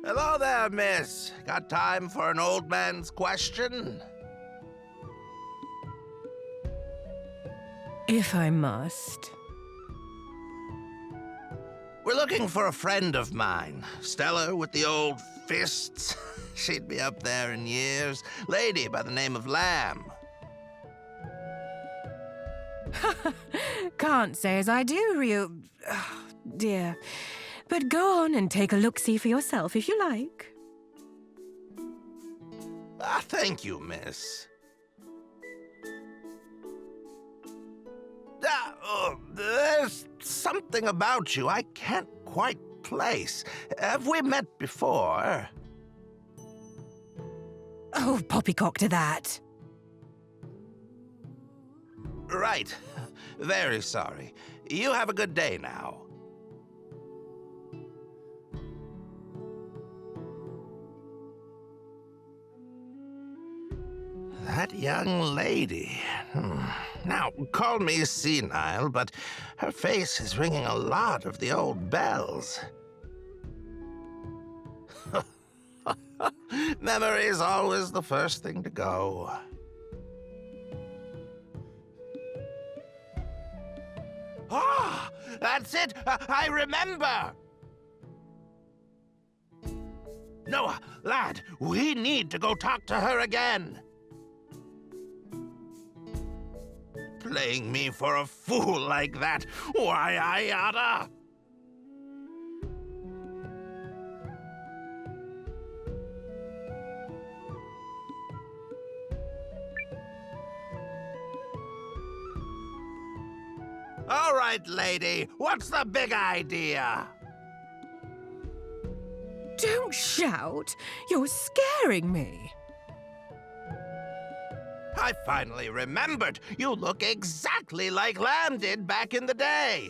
Hello there, miss. Got time for an old man's question? If I must. We're looking for a friend of mine. Stellar with the old fists. She'd be up there in years. Lady by the name of Lamb. Can't say as I do, Ryu. Oh, dear. But go on and take a look-see for yourself if you like. Thank you, miss. There's something about you I can't quite place. Have we met before? Oh, poppycock to that. Right. Very sorry. You have a good day now. That young lady. Now, call me senile, but her face is ringing a lot of the old bells. Memory is always the first thing to go. Ah, that's it! I remember! Noah, lad, we need to go talk to her again. Playing me for a fool like that? Why, I oughta... All right, lady, what's the big idea? Don't shout! You're scaring me! I finally remembered. You look exactly like Lamb did back in the day.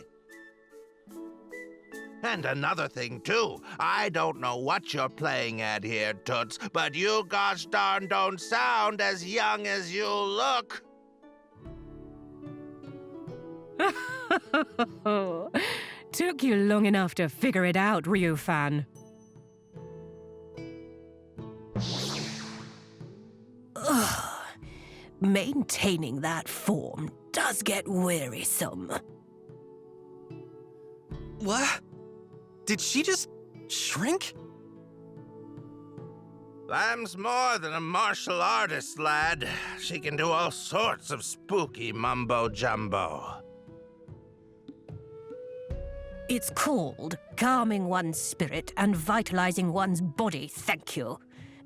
And another thing, too. I don't know what you're playing at here, Toots, but you gosh darn don't sound as young as you look. Took you long enough to figure it out, Ryu fan. Ugh. Maintaining that form does get wearisome. What? Did she just shrink? Lamb's more than a martial artist, lad. She can do all sorts of spooky mumbo-jumbo. It's called calming one's spirit and vitalizing one's body, thank you.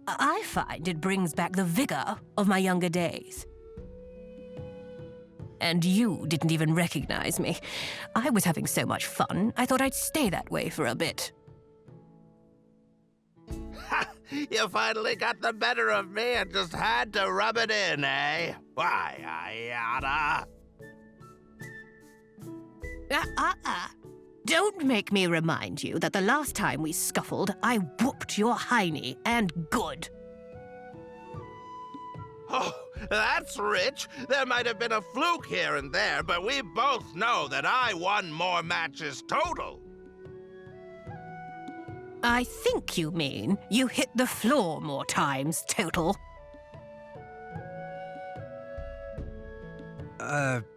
I find it brings back the vigor of my younger days. And you didn't even recognize me. I was having so much fun, I thought I'd stay that way for a bit. Ha! You finally got the better of me and just had to rub it in, eh? Why, I oughta... Don't make me remind you that the last time we scuffled, I whooped your hiney, and good. Oh, that's rich. There might have been a fluke here and there, but we both know that I won more matches total. I think you mean you hit the floor more times total.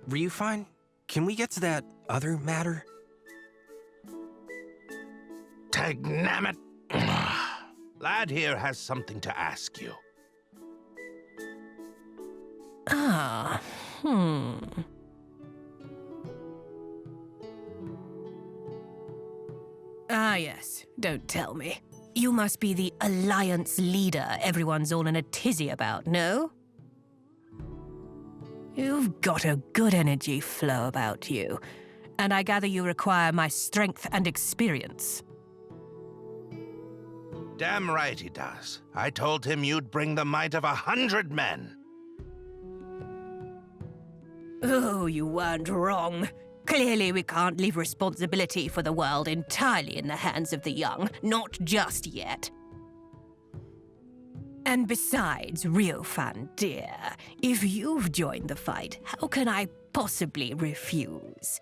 Ryu fine? Can we get to that other matter? Tagnammit. Lad here has something to ask you. Ah, Ah, yes. Don't tell me. You must be the Alliance leader everyone's all in a tizzy about, no? You've got a good energy flow about you, and I gather you require my strength and experience. Damn right he does. I told him you'd bring the might of 100 men. Oh, you weren't wrong. Clearly we can't leave responsibility for the world entirely in the hands of the young, not just yet. And besides, Ryofan dear, if you've joined the fight, how can I possibly refuse?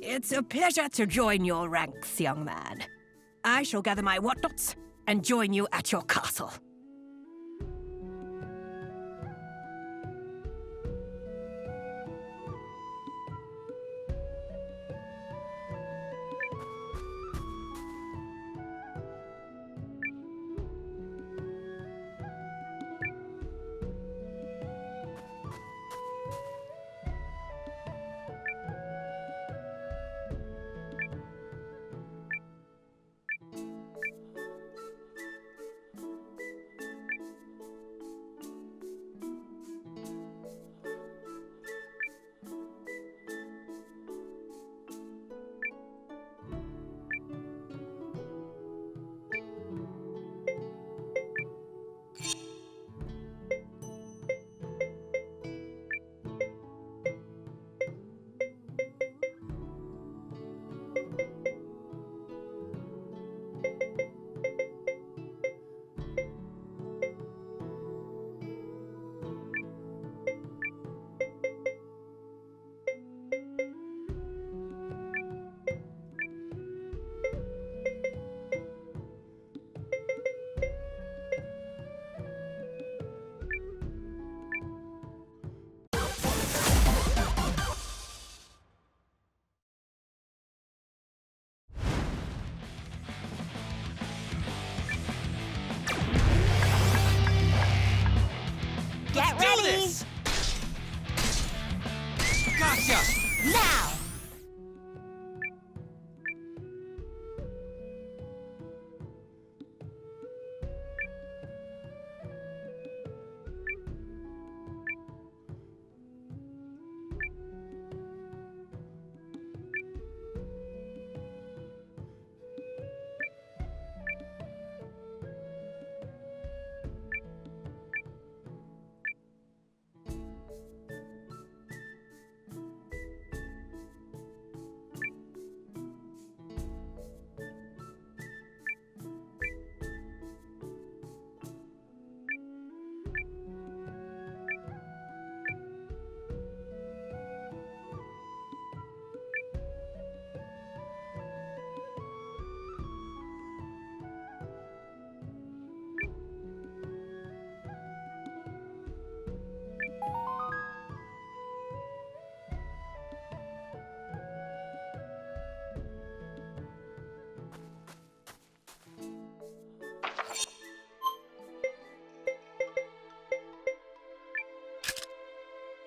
It's a pleasure to join your ranks, young man. I shall gather my whatnots and join you at your castle. Gotcha! Now!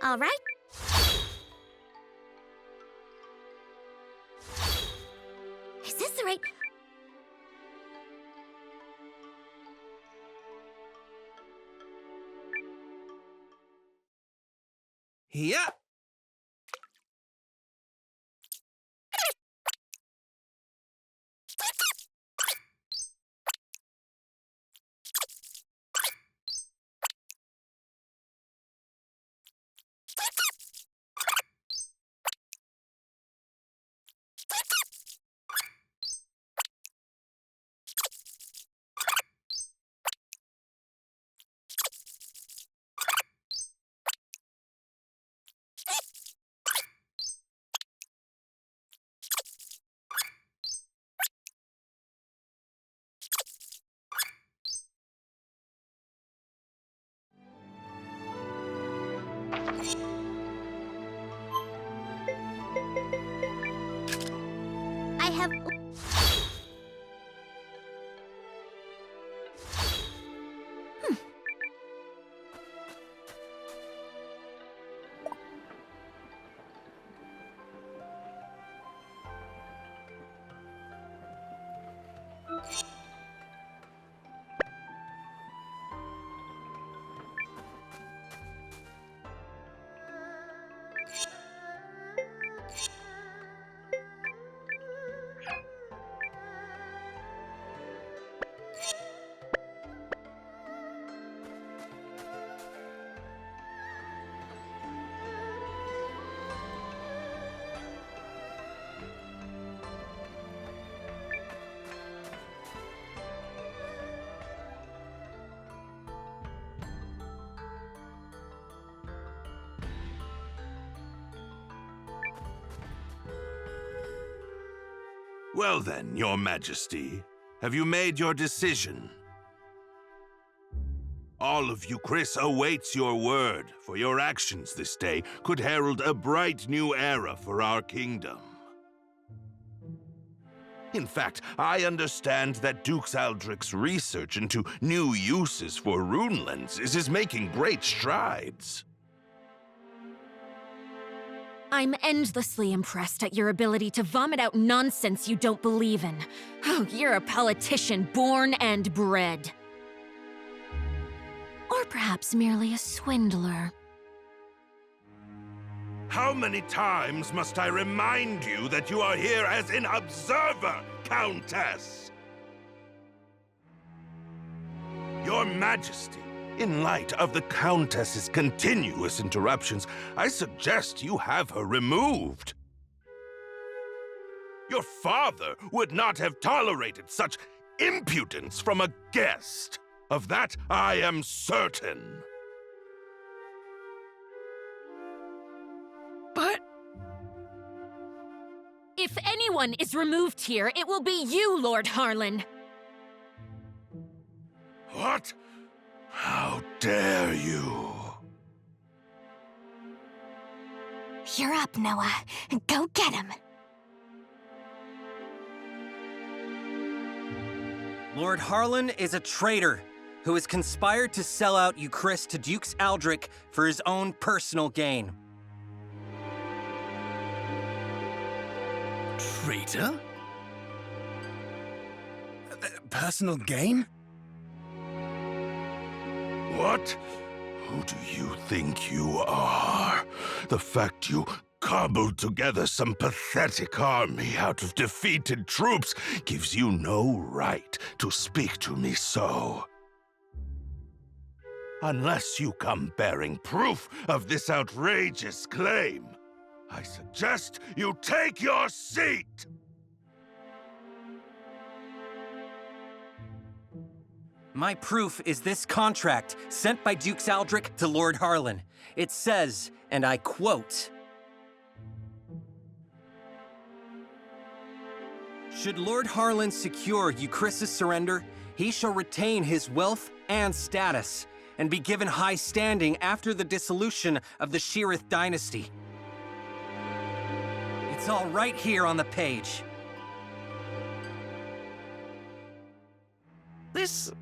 All right. Is this the right... Yeah. I have... Well then, Your Majesty, have you made your decision? All of you, Chris, awaits your word, for your actions this day could herald a bright new era for our kingdom. In fact, I understand that Duke Aldrich's research into new uses for rune lenses is making great strides. I'm endlessly impressed at your ability to vomit out nonsense you don't believe in. Oh, you're a politician born and bred. Or perhaps merely a swindler. How many times must I remind you that you are here as an observer, Countess? Your Majesty, in light of the Countess's continuous interruptions, I suggest you have her removed. Your father would not have tolerated such impudence from a guest. Of that, I am certain. But... If anyone is removed here, it will be you, Lord Harland. What? How dare you? You're up, Noah. Go get him. Lord Harland is a traitor who has conspired to sell out Euchris to Duke Aldrich for his own personal gain. Traitor? Personal gain? What? Who do you think you are? The fact you cobbled together some pathetic army out of defeated troops gives you no right to speak to me so. Unless you come bearing proof of this outrageous claim, I suggest you take your seat! My proof is this contract sent by Dukes Aldrich to Lord Harland. It says, and I quote, "Should Lord Harland secure Euchris' surrender, he shall retain his wealth and status, and be given high standing after the dissolution of the Sheerith dynasty." It's all right here on the page. This,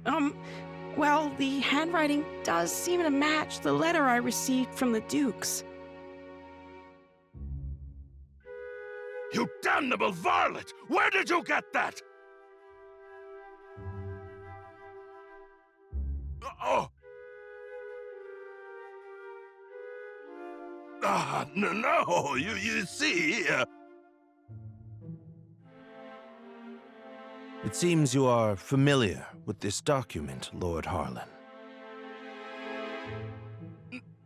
well, the handwriting does seem to match the letter I received from the Dukes. You damnable varlet! Where did you get that? Oh! No, you see... It seems you are familiar with this document, Lord Harland.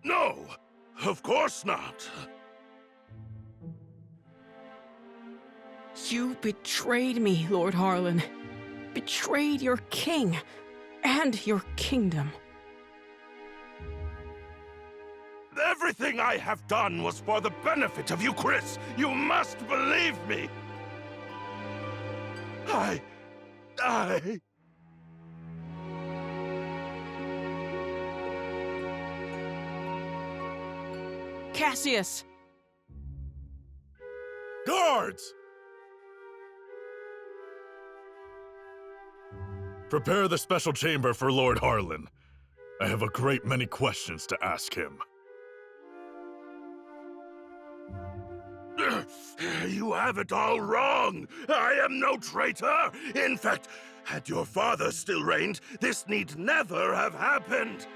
No, of course not. You betrayed me, Lord Harland. Betrayed your king and your kingdom. Everything I have done was for the benefit of you, Chris. You must believe me. I... Cassius! Guards! Prepare the special chamber for Lord Harland. I have a great many questions to ask him. You have it all wrong. I am no traitor. In fact, had your father still reigned, this need never have happened.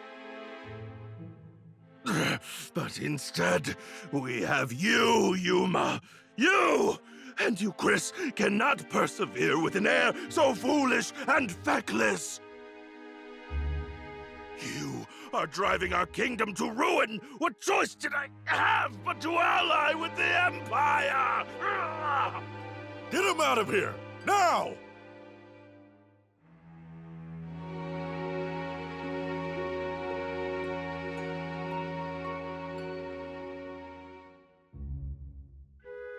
But instead, we have you, Yuma. You! And you, Chris, cannot persevere with an heir so foolish and feckless. You are driving our kingdom to ruin. What choice did I have but to ally with the Empire? Get him out of here, now!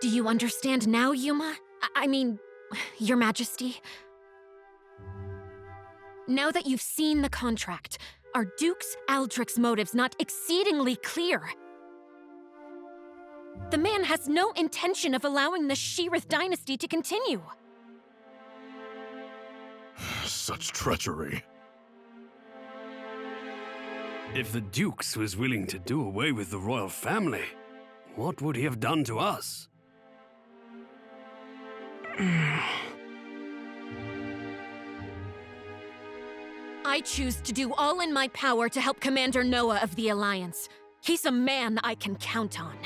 Do you understand now, Yuma? I mean, Your Majesty? Now that you've seen the contract, are Dukes Aldrich's motives not exceedingly clear? The man has no intention of allowing the Sheerith dynasty to continue. Such treachery. If the Dukes was willing to do away with the royal family, what would he have done to us? I choose to do all in my power to help Commander Noah of the Alliance. He's a man I can count on.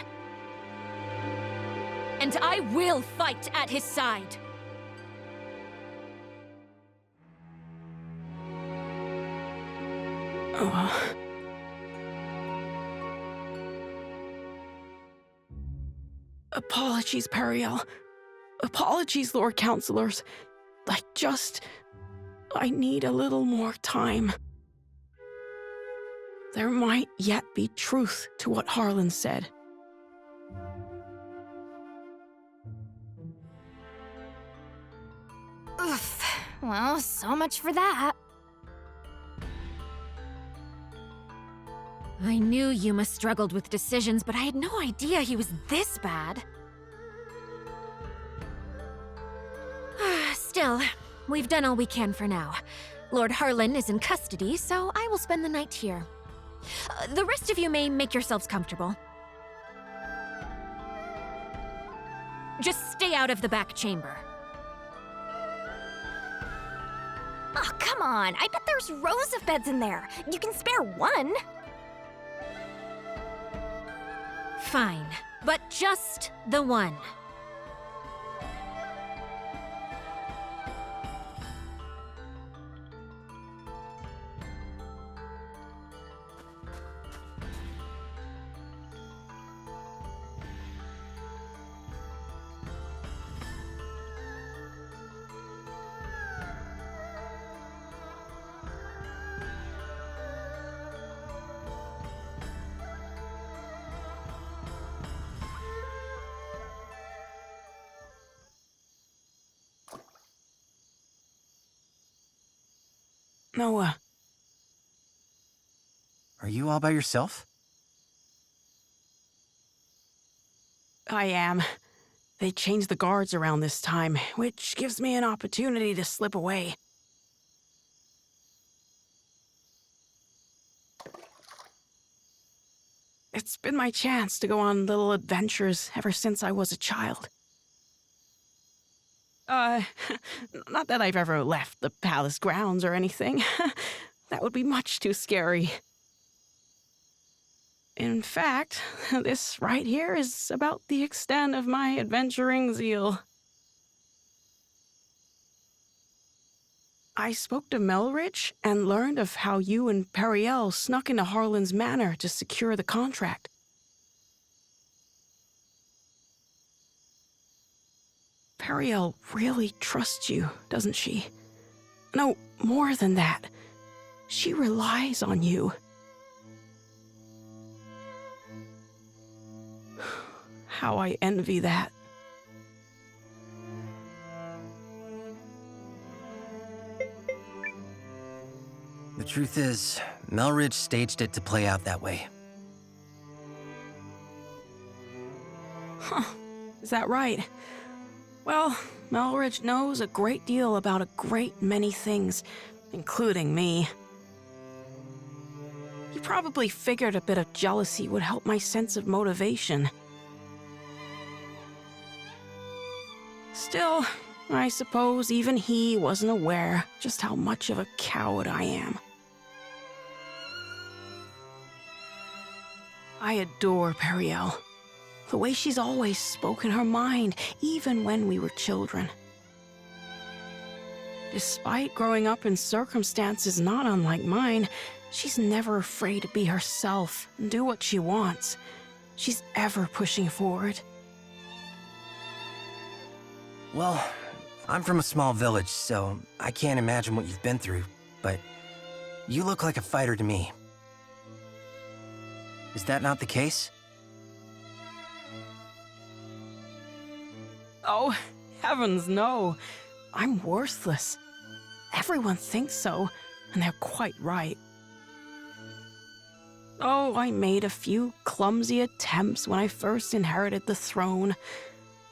And I will fight at his side. Apologies, Periel. Apologies, Lord Counselors. I need a little more time. There might yet be truth to what Harland said. Oof. Well, so much for that. I knew Yuma struggled with decisions, but I had no idea he was this bad. Still, we've done all we can for now. Lord Harland is in custody, so I will spend the night here. The rest of you may make yourselves comfortable. Just stay out of the back chamber. Oh, come on. I bet there's rows of beds in there. You can spare one. Fine, but just the one. Noah. Are you all by yourself? I am. They changed the guards around this time, which gives me an opportunity to slip away. It's been my chance to go on little adventures ever since I was a child. Not that I've ever left the palace grounds or anything. That would be much too scary. In fact, this right here is about the extent of my adventuring zeal. I spoke to Melridge and learned of how you and Periel snuck into Harland's manor to secure the contract. Periel really trusts you, doesn't she? No, more than that. She relies on you. How I envy that. The truth is, Melridge staged it to play out that way. Huh. Is that right? Well, Melridge knows a great deal about a great many things, including me. He probably figured a bit of jealousy would help my sense of motivation. Still, I suppose even he wasn't aware just how much of a coward I am. I adore Periel. The way she's always spoken her mind, even when we were children. Despite growing up in circumstances not unlike mine, she's never afraid to be herself and do what she wants. She's ever pushing forward. Well, I'm from a small village, so I can't imagine what you've been through, but you look like a fighter to me. Is that not the case? Oh, heavens no. I'm worthless. Everyone thinks so, and they're quite right. Oh, I made a few clumsy attempts when I first inherited the throne,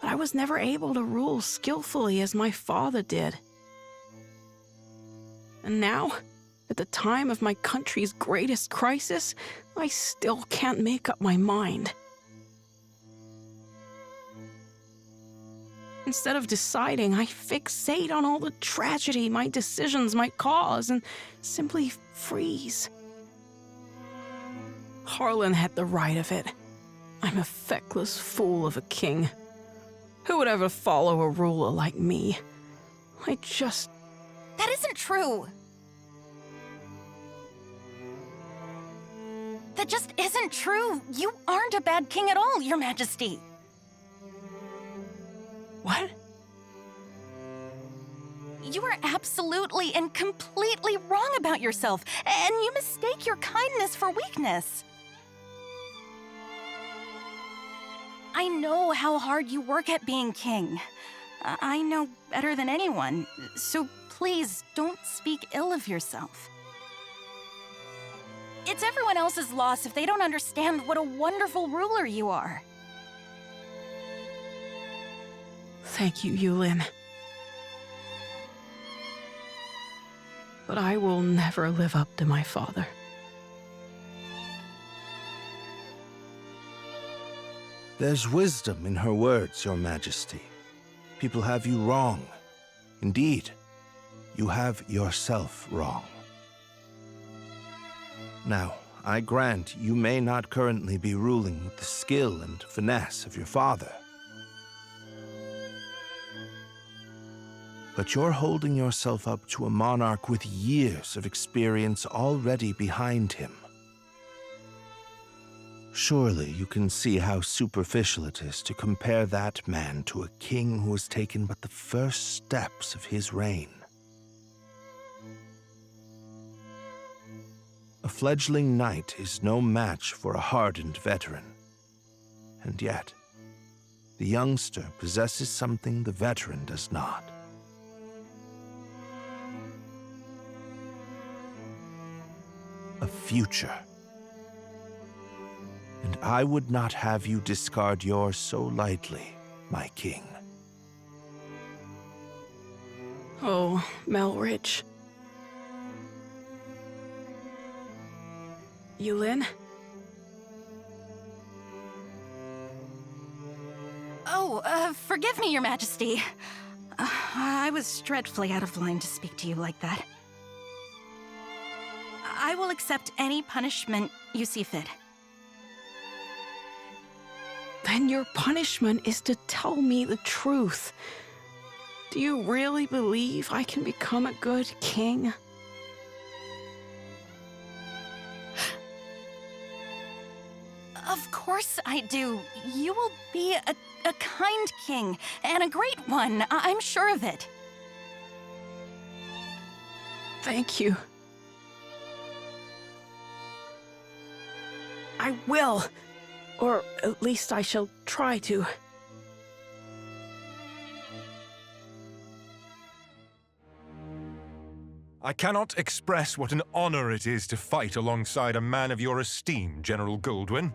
but I was never able to rule skillfully as my father did. And now, at the time of my country's greatest crisis, I still can't make up my mind. Instead of deciding, I fixate on all the tragedy my decisions might cause and simply freeze. Harland had the right of it. I'm a feckless fool of a king. Who would ever follow a ruler like me? That isn't true. That just isn't true. You aren't a bad king at all, Your Majesty. What? You are absolutely and completely wrong about yourself, and you mistake your kindness for weakness. I know how hard you work at being king. I know better than anyone, so please don't speak ill of yourself. It's everyone else's loss if they don't understand what a wonderful ruler you are. Thank you, Yulin. But I will never live up to my father. There's wisdom in her words, Your Majesty. People have you wrong. Indeed, you have yourself wrong. Now, I grant you may not currently be ruling with the skill and finesse of your father. But you're holding yourself up to a monarch with years of experience already behind him. Surely you can see how superficial it is to compare that man to a king who has taken but the first steps of his reign. A fledgling knight is no match for a hardened veteran. And yet, the youngster possesses something the veteran does not. A future. And I would not have you discard yours so lightly, my king. Oh, Melridge. Yulin? Oh, forgive me, Your Majesty. I was dreadfully out of line to speak to you like that. I will accept any punishment you see fit. Then your punishment is to tell me the truth. Do you really believe I can become a good king? Of course I do. You will be a kind king, and a great one. I'm sure of it. Thank you. I will. Or at least I shall try to. I cannot express what an honor it is to fight alongside a man of your esteem, General Goldwyn.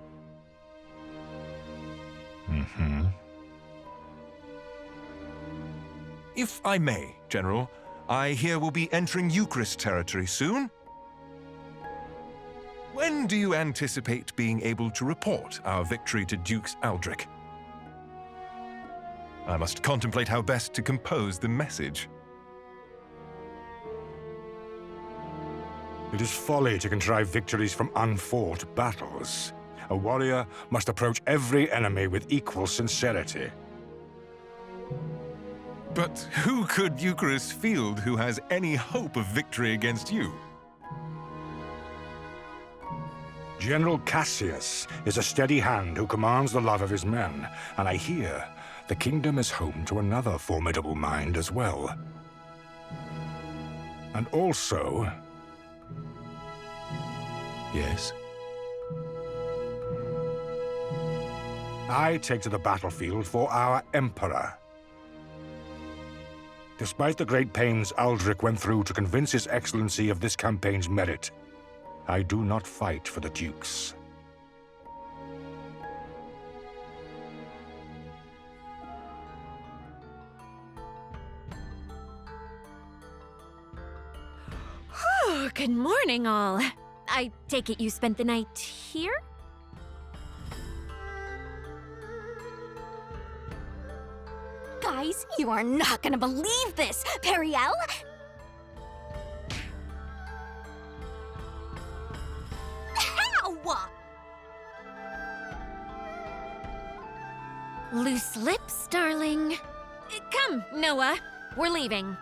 If I may, General, I hear we'll be entering Eucharist territory soon. When do you anticipate being able to report our victory to Dukes Aldrich? I must contemplate how best to compose the message. It is folly to contrive victories from unfought battles. A warrior must approach every enemy with equal sincerity. But who could Eucharist field who has any hope of victory against you? General Cassius is a steady hand who commands the love of his men, and I hear the kingdom is home to another formidable mind as well. And also... Yes? I take to the battlefield for our Emperor. Despite the great pains Aldrich went through to convince His Excellency of this campaign's merit, I do not fight for the Dukes. Oh, good morning, all. I take it you spent the night here? Guys, you are not gonna believe this! Periel? How? Loose lips, darling. Come, Noah. We're leaving.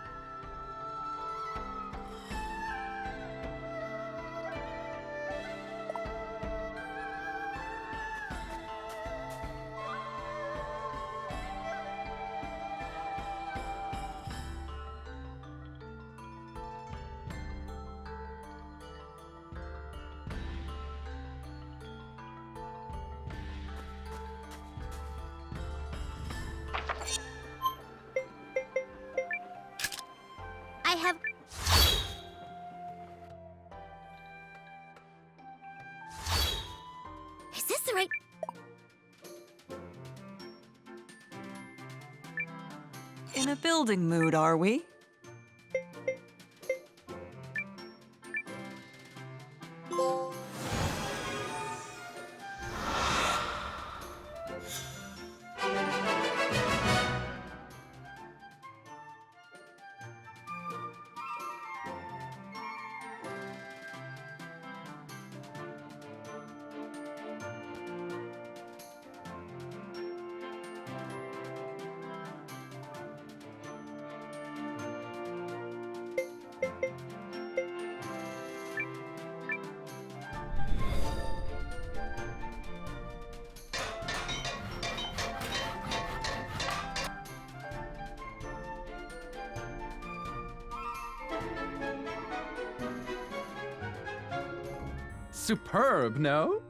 I have... Is this the right... In a building mood, are we? superb, no?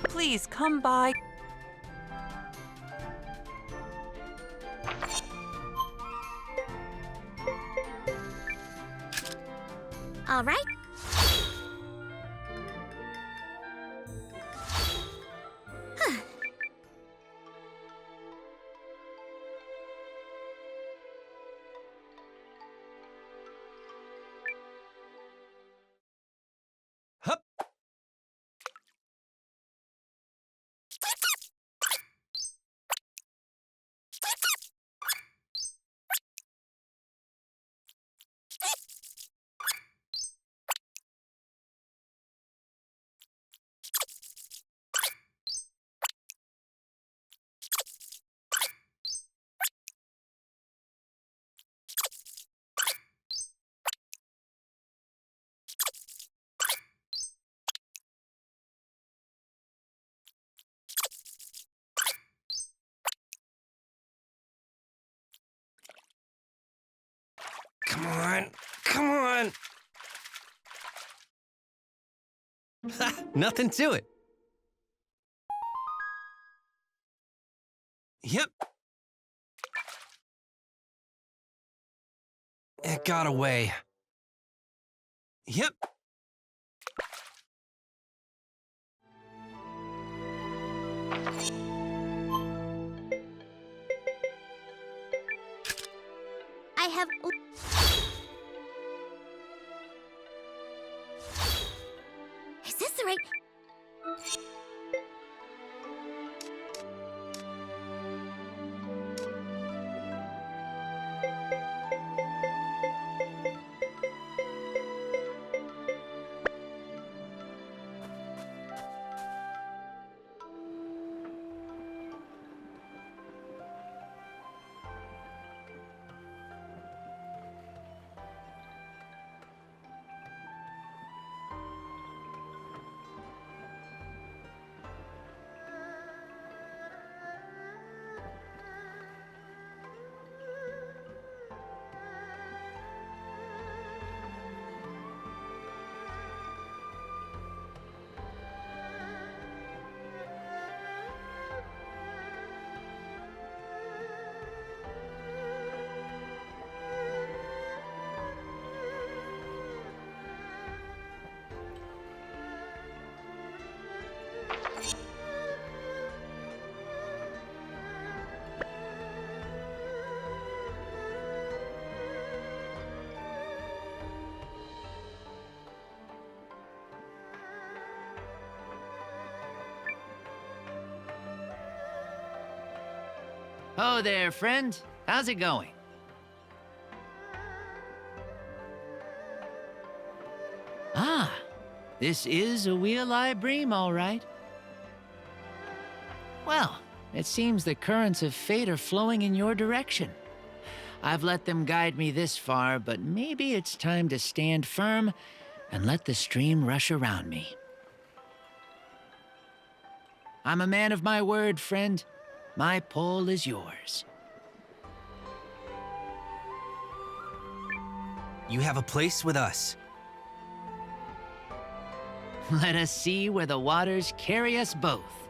Please come by. All right. Come on, come on. Nothing to it. Yep. It got away. Yep. I have... Is this the right... Oh there, friend. How's it going? Ah, this is a wheel-eye bream, all right. Well, it seems the currents of fate are flowing in your direction. I've let them guide me this far, but maybe it's time to stand firm and let the stream rush around me. I'm a man of my word, friend. My pole is yours. You have a place with us. Let us see where the waters carry us both.